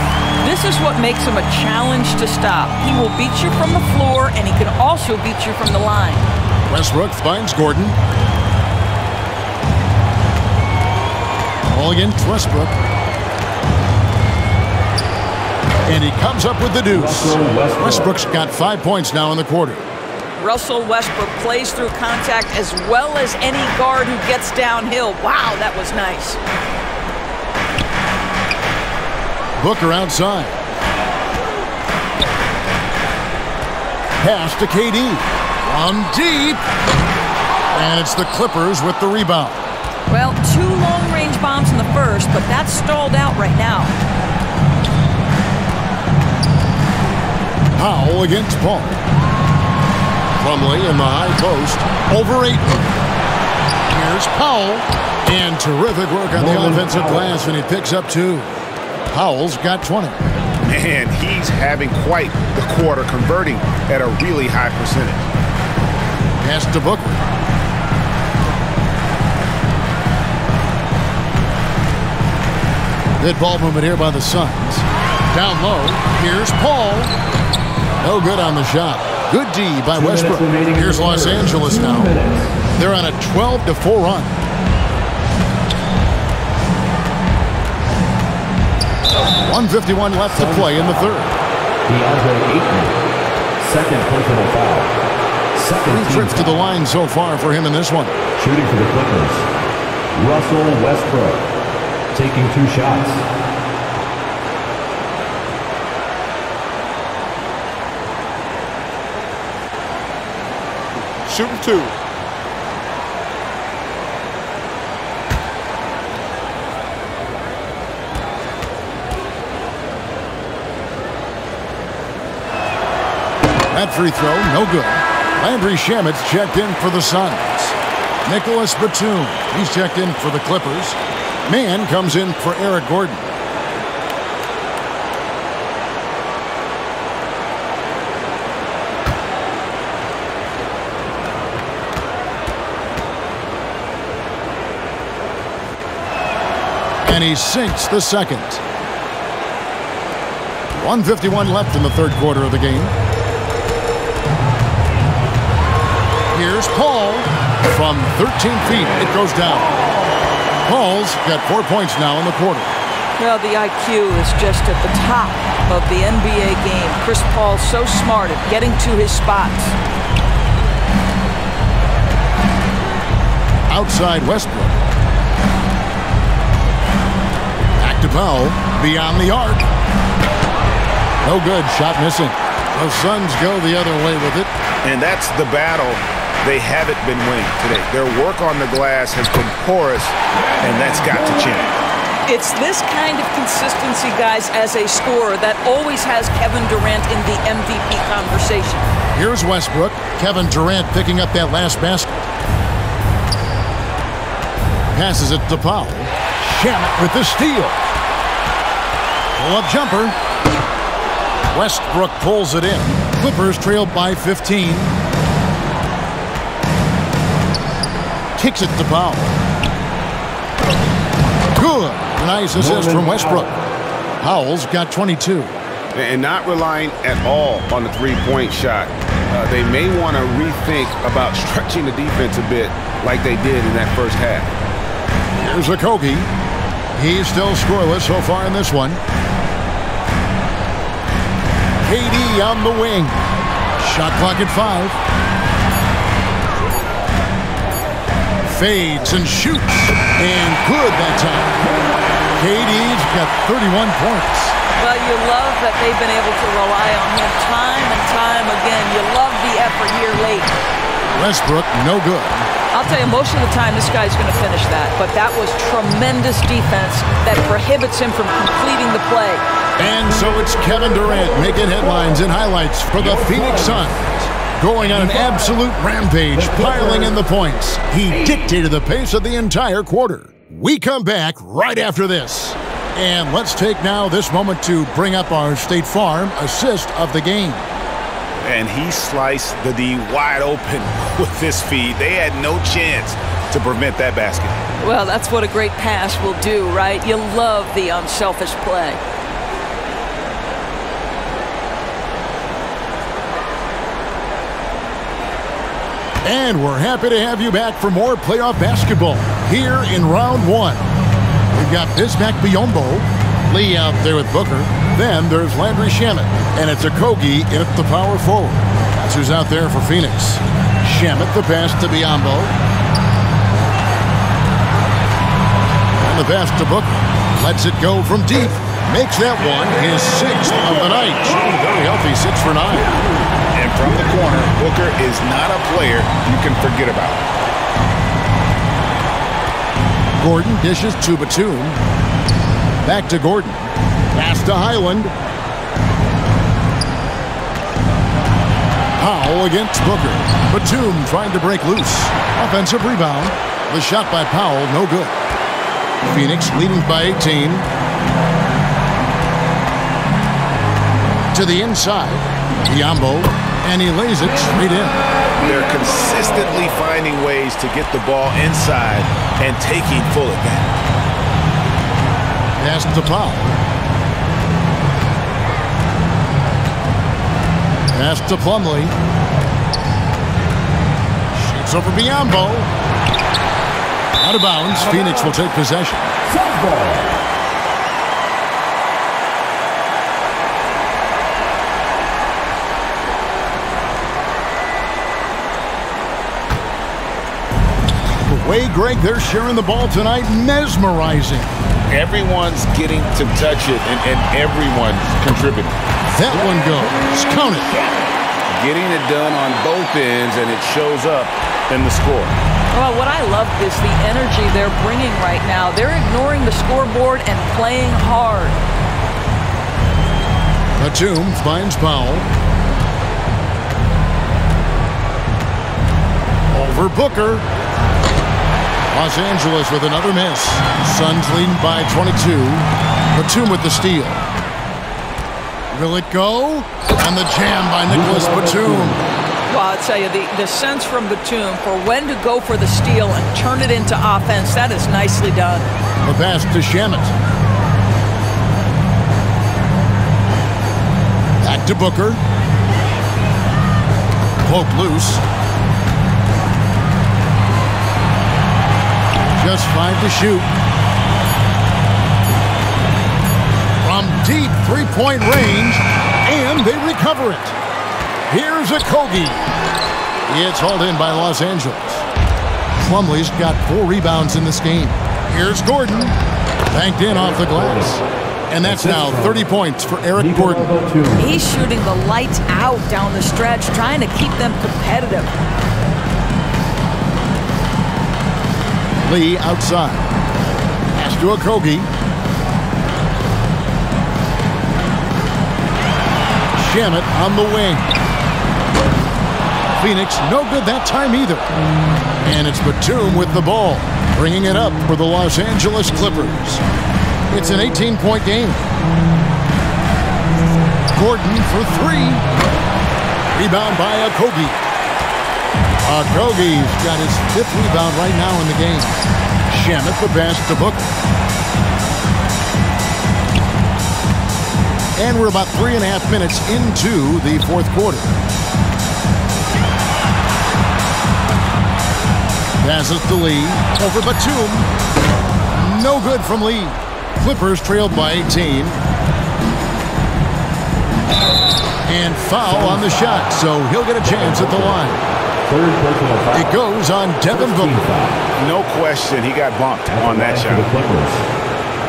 This is what makes him a challenge to stop. He will beat you from the floor, and he can also beat you from the line. Westbrook finds Gordon. Ball against Westbrook. And he comes up with the deuce. Westbrook's got 5 points now in the quarter. Russell Westbrook plays through contact as well as any guard who gets downhill. Wow, that was nice. Booker outside. Pass to KD. From deep. And it's the Clippers with the rebound. Well, 2 long-range bombs in the first, but that's stalled out right now. Powell against Paul. Plumlee in the high post. Over Ayton. Here's Powell. And terrific work on the offensive glass, and he picks up 2. Powell's got 20. Man, he's having quite the quarter, converting at a really high percentage. Pass to Booker. Good ball movement here by the Suns. Down low. Here's Paul. No good on the shot. Good D by Westbrook. Here's Los Angeles now. They're on a 12-4 run. 1:51 left to play in the third. Second personal foul. Second 3 trips to the line so far for him in this one. Shooting for the Clippers, Russell Westbrook, taking 2 shots. Shooting 2. That free throw, no good. Landry Shamet's checked in for the Suns. Nicholas Batum, he's checked in for the Clippers. Mann comes in for Eric Gordon. And he sinks the second. 1:51 left in the third quarter of the game. Here's Paul from 13 feet. It goes down. Paul's got 4 points now in the quarter. Well, the IQ is just at the top of the NBA game. Chris Paul's so smart at getting to his spots. Outside Westbrook. Back to Powell. Beyond the arc. No good. Shot missing. The Suns go the other way with it. And that's the battle they haven't been winning today. Their work on the glass has been porous, and that's got to change. It's this kind of consistency, guys, as a scorer that always has Kevin Durant in the MVP conversation. Here's Westbrook. Kevin Durant picking up that last basket. Passes it to Powell. Shamet with the steal. Pull-up jumper. Westbrook pulls it in. Clippers trailed by 15. Kicks it to Powell. Good. Nice assist from Westbrook. Powell's got 22. And not relying at all on the three-point shot. They may want to rethink about stretching the defense a bit like they did in that first half. Here's Okogie. He's still scoreless so far in this one. KD on the wing. Shot clock at 5. Fades and shoots. And good that time. KD's got 31 points. Well, you love that they've been able to rely on him time and time again. You love the effort here late. Westbrook, no good. I'll tell you, most of the time this guy's going to finish that. But that was tremendous defense that prohibits him from completing the play. And so it's Kevin Durant making headlines and highlights for the Phoenix Suns. Going on an absolute rampage, piling in the points. He dictated the pace of the entire quarter. We come back right after this. And let's take now this moment to bring up our State Farm assist of the game. And he sliced the D wide open with this feed. They had no chance to prevent that basket. Well, that's what a great pass will do, right? You love the unselfish play. And we're happy to have you back for more playoff basketball here in round 1. We've got Bismack Biyombo, Lee out there with Booker. Then there's Landry Shamet, and it's Okogie in at the power forward. That's who's out there for Phoenix. Shamet, the pass to Biyombo. And the pass to Booker. Lets it go from deep. Makes that one his 6th of the night. Shooting very healthy, 6 for 9. And from the corner. Booker is not a player you can forget about. Gordon dishes to Batum. Back to Gordon. Pass to Highland. Powell against Booker. Batum trying to break loose. Offensive rebound. The shot by Powell, no good. Phoenix leading by 18. To the inside. Biyombo, and he lays it straight in. They're consistently finding ways to get the ball inside and taking full advantage. Pass to Powell. Pass to Plumlee. Shoots over Biyombo. Out of bounds. Phoenix will take possession. The way, Greg, they're sharing the ball tonight, mesmerizing. Everyone's getting to touch it, and everyone's contributing. That one goes. Count it. Getting it done on both ends, and it shows up in the score. Well, what I love is the energy they're bringing right now. They're ignoring the scoreboard and playing hard. Batum finds Powell. Over Booker. Los Angeles with another miss. Suns leading by 22. Batum with the steal. Will it go? And the jam by Nicholas Batum. Well, I'll tell you, the sense from Batum for when to go for the steal and turn it into offense, that is nicely done. The pass to Shamet. Back to Booker. Poked loose. Just 5 to shoot. From deep three-point range, and they recover it. Here's a Kogi. It's hauled in by Los Angeles. Plumlee's got 4 rebounds in this game. Here's Gordon. Banked in off the glass. And that's now 30 points for Eric Gordon. He's shooting the lights out down the stretch, trying to keep them competitive. Lee outside. Pass to Okogie. Shamet on the wing. Phoenix no good that time either. And it's Batum with the ball, bringing it up for the Los Angeles Clippers. It's an 18-point game. Gordon for 3. Rebound by Okogie. Okogie's got his 5th rebound right now in the game. Shamet the pass to Booker. And we're about 3.5 minutes into the 4th quarter. Passes to Lee. Over Batum. No good from Lee. Clippers trailed by 18. And foul on the shot, so he'll get a chance at the line. It goes on Devin Booker. No question, he got bumped on that shot.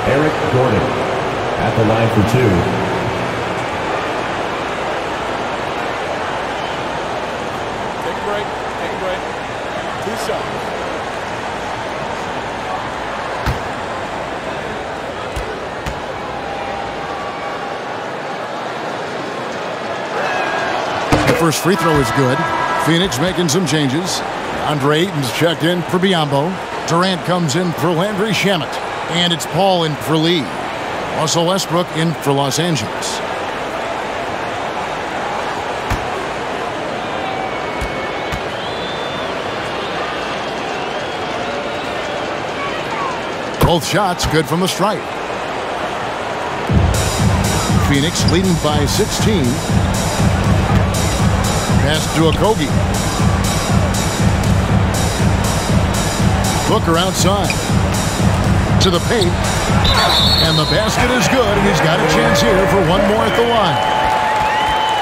Eric Gordon at the line for 2. Take a break. Take a break. 2 shots. The first free throw is good. Phoenix making some changes. Andre Ayton's checked in for Biyombo. Durant comes in for Landry Shamet. And it's Paul in for Lee. Also Westbrook in for Los Angeles. Both shots good from the stripe. Phoenix leading by 16. Pass to Okogie. Booker outside. To the paint. And the basket is good, and he's got a chance here for one more at the line.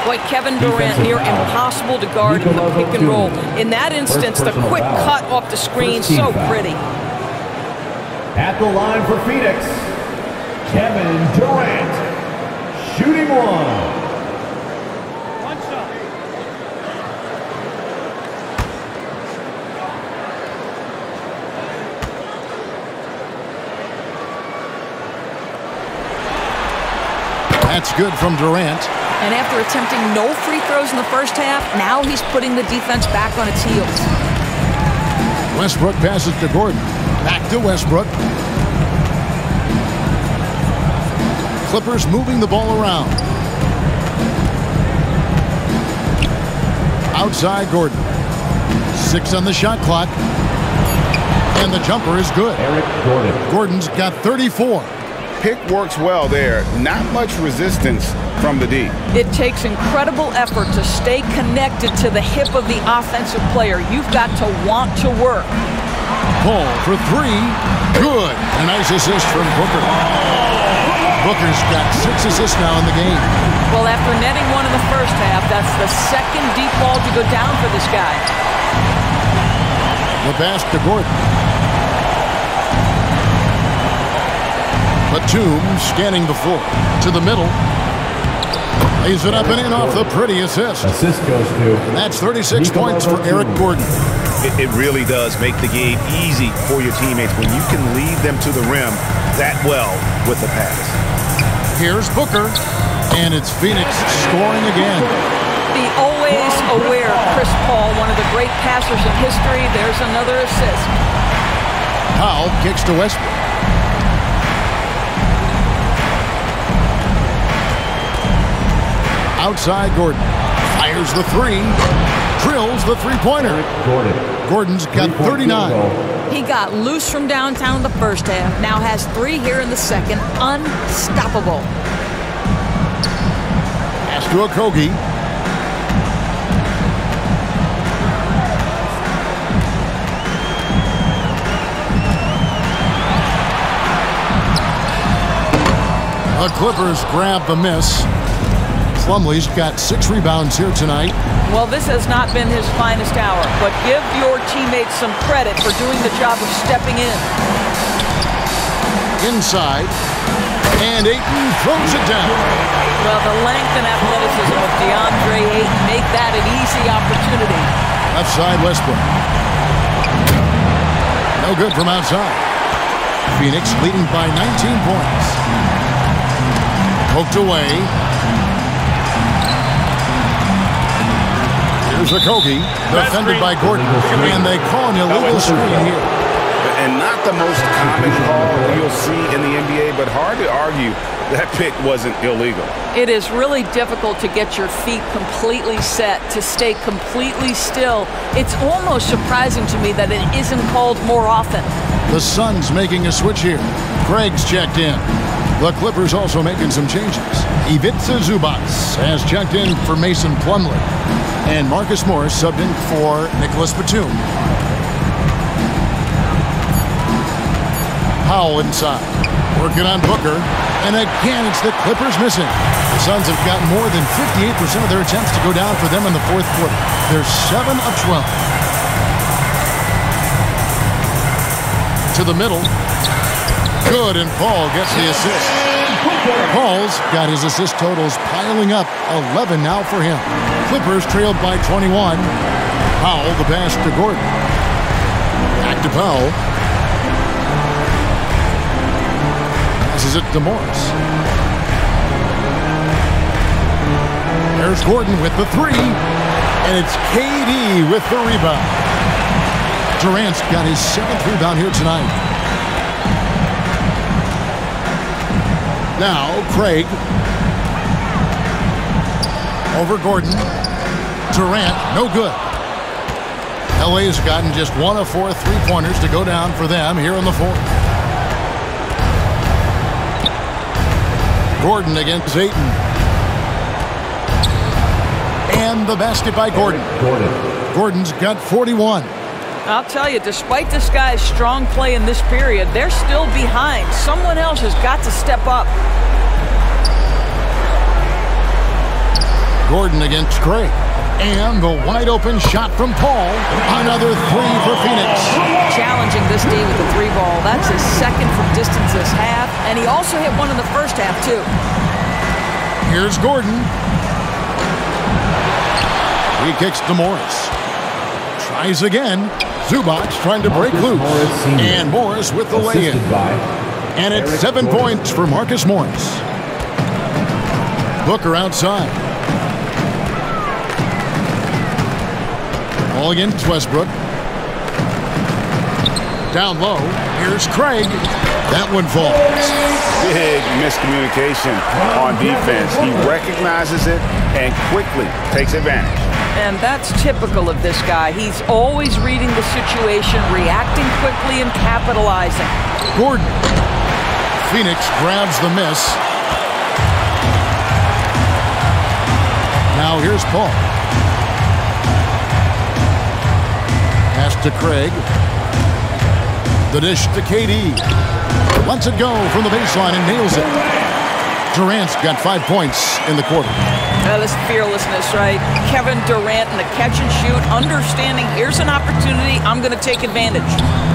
Boy, Kevin Durant here, impossible to guard in the pick and roll. In that instance, the quick cut off the screen, so pretty. At the line for Phoenix, Kevin Durant, shooting 1. That's good from Durant. And after attempting no free throws in the first half, now he's putting the defense back on its heels. Westbrook passes to Gordon. Back to Westbrook. Clippers moving the ball around. Outside Gordon. 6 on the shot clock. And the jumper is good. Gordon's got 34. Pick works well there. Not much resistance from the D. It takes incredible effort to stay connected to the hip of the offensive player. You've got to want to work. Paul for 3. Good. A nice assist from Booker. Booker's got 6 assists now in the game. Well, after netting one in the first half, that's the second deep ball to go down for this guy. The pass to Gordon. Batum scanning the floor. To the middle. Lays it up and in off the pretty assist. Assist goes to. And that's 36 points for Eric Gordon. It really does make the game easy for your teammates when you can lead them to the rim that well with the pass. Here's Booker, and it's Phoenix scoring again. The always aware Chris Paul, one of the great passers in history. There's another assist. Powell kicks to Westbrook. Outside Gordon. Fires the 3. Drills the three-pointer. Gordon's got 39. He got loose from downtown in the first half. Now has 3 here in the second. Unstoppable. Pass to Okogie. The Clippers grab the miss. Plumlee's got 6 rebounds here tonight. Well, this has not been his finest hour, but give your teammates some credit for doing the job of stepping in. Inside, and Ayton throws it down. Well, the length and athleticism of DeAndre Ayton make that an easy opportunity. Left side, Westbrook. No good from outside. Phoenix leading by 19 points. Poked away. Here's Okogie, defended by Gordon, and they call an illegal screen here. And not the most common call you'll see in the NBA, but hard to argue that pick wasn't illegal. It is really difficult to get your feet completely set, to stay completely still. It's almost surprising to me that it isn't called more often. The Suns making a switch here. Craig's checked in. The Clippers also making some changes. Ivica Zubac has checked in for Mason Plumlee. And Marcus Morris subbed in for Nicholas Batum. Powell inside. Working on Booker. And again, it's the Clippers missing. The Suns have gotten more than 58% of their attempts to go down for them in the fourth quarter. They're 7 of 12. To the middle. Good, and Paul gets the assist. Paul's got his assist totals piling up. 11 now for him. Clippers trailed by 21. Powell, the pass to Gordon. Back to Powell. Passes it to Morris. There's Gordon with the 3. And it's KD with the rebound. Durant's got his 7th rebound here tonight. Now, Craig. Over Gordon. Durant, no good. LA's gotten just 1 of 4 3-pointers to go down for them here in the fourth. Gordon against Ayton. And the basket by Gordon. Gordon's got 41. I'll tell you, despite this guy's strong play in this period, they're still behind. Someone else has got to step up. Gordon against Craig. And the wide open shot from Paul. Another 3 for Phoenix. Challenging this D with the 3 ball. That's his 2nd from distance this half. And he also hit one in the first half, too. Here's Gordon. He kicks to Morris. Tries again. Zubac trying to break loose. And Morris with the lay-in. And it's 7 points for Marcus Morris. Booker outside. Ball against Westbrook. Down low. Here's Craig. That one falls. Big miscommunication on defense. He recognizes it and quickly takes advantage. And that's typical of this guy. He's always reading the situation, reacting quickly, and capitalizing. Gordon. Phoenix grabs the miss. Now here's Paul. Pass to Craig. The dish to KD. Lets it go from the baseline and nails it. Durant's got 5 points in the quarter. This fearlessness, right? Kevin Durant in the catch and shoot, understanding here's an opportunity, I'm going to take advantage.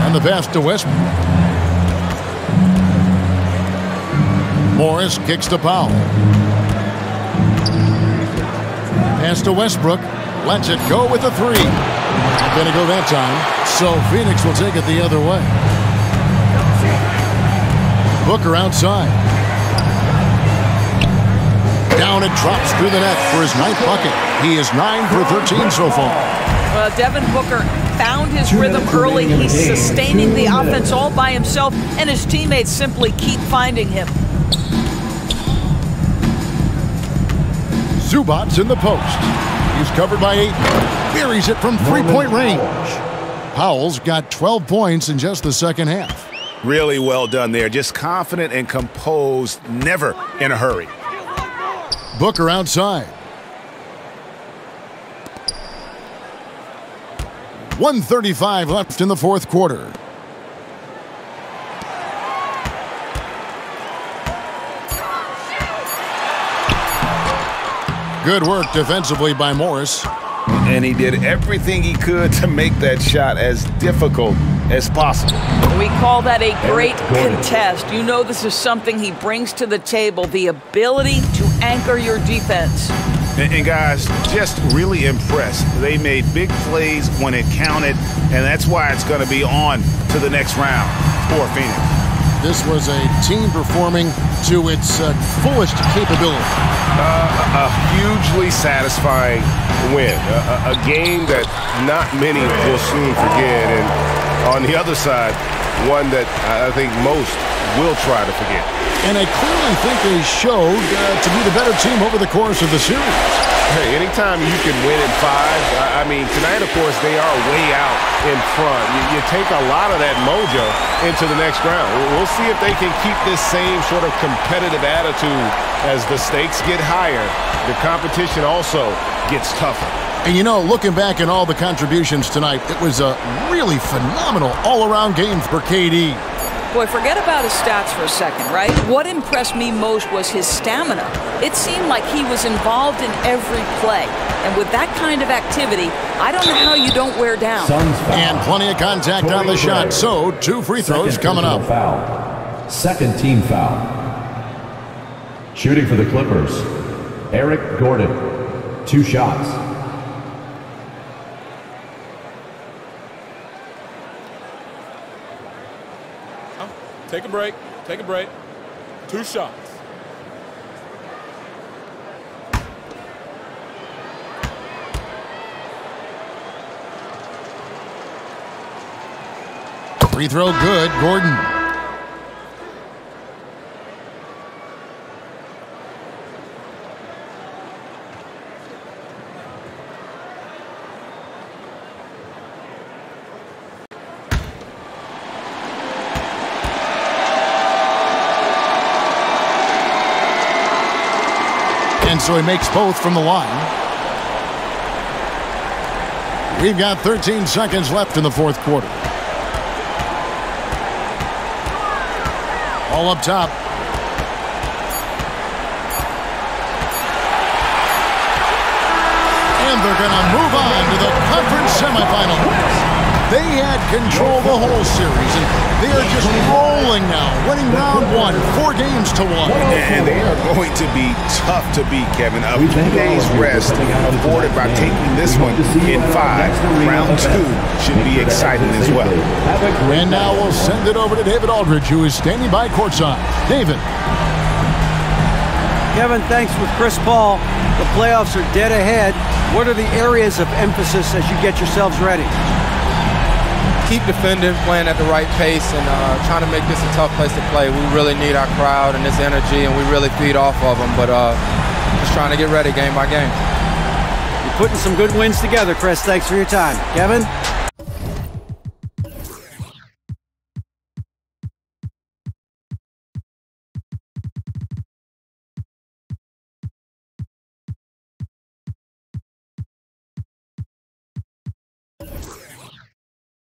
And the pass to Westbrook. Morris kicks to Powell. Pass to Westbrook. Lets it go with a three. Not going to go that time. So Phoenix will take it the other way. Booker outside. Down it drops through the net for his 9th bucket. He is 9 for 13 so far. Well, Devin Booker found his rhythm early. He's sustaining the offense all by himself, and his teammates simply keep finding him. Zubac's in the post. He's covered by 8. Buries it from three-point range. Powell's got 12 points in just the second half. Really well done there. Just confident and composed, never in a hurry. Booker outside. 1:35 left in the fourth quarter. Good work defensively by Morris. And he did everything he could to make that shot as difficult as possible. We call that a great contest. You know this is something he brings to the table, the ability to anchor your defense. And guys, just really impressed. They made big plays when it counted, and that's why it's going to be on to the next round for Phoenix. This was a team performing to its fullest capability. A hugely satisfying win. A game that not many will soon forget. And on the other side, one that I think most will try to forget. And I clearly think they showed to be the better team over the course of the series. Hey, anytime you can win in 5, I mean, tonight, of course, they are way out in front. You take a lot of that mojo into the next round. We'll see if they can keep this same sort of competitive attitude as the stakes get higher. The competition also gets tougher. And you know, looking back at all the contributions tonight, it was a really phenomenal all-around game for KD. Boy, forget about his stats for a second, right? What impressed me most was his stamina. It seemed like he was involved in every play. And with that kind of activity, I don't know how you don't wear down. And plenty of contact on the shot, so 2 free throws coming up. Foul. Second team foul. Shooting for the Clippers, Eric Gordon. 2 shots. Take a break. Take a break. 2 shots. Free throw good, Gordon. And so he makes both from the line. We've got 13 seconds left in the fourth quarter. All up top. And they're going to move on to the conference semifinals. They had control the whole series, and they are just rolling now, winning round 1, 4 games to 1. And they are going to be tough to beat, Kevin. A few days rest afforded by taking this one in 5. Round 2 should be exciting as well. And now we'll send it over to David Aldridge, who is standing by courtside. David. Kevin, thanks. With Chris Paul, the playoffs are dead ahead. What are the areas of emphasis as you get yourselves ready? Keep defending, playing at the right pace, and trying to make this a tough place to play. We really need our crowd and this energy, and we really feed off of them, but just trying to get ready game by game. You're putting some good wins together, Chris. Thanks for your time. Kevin?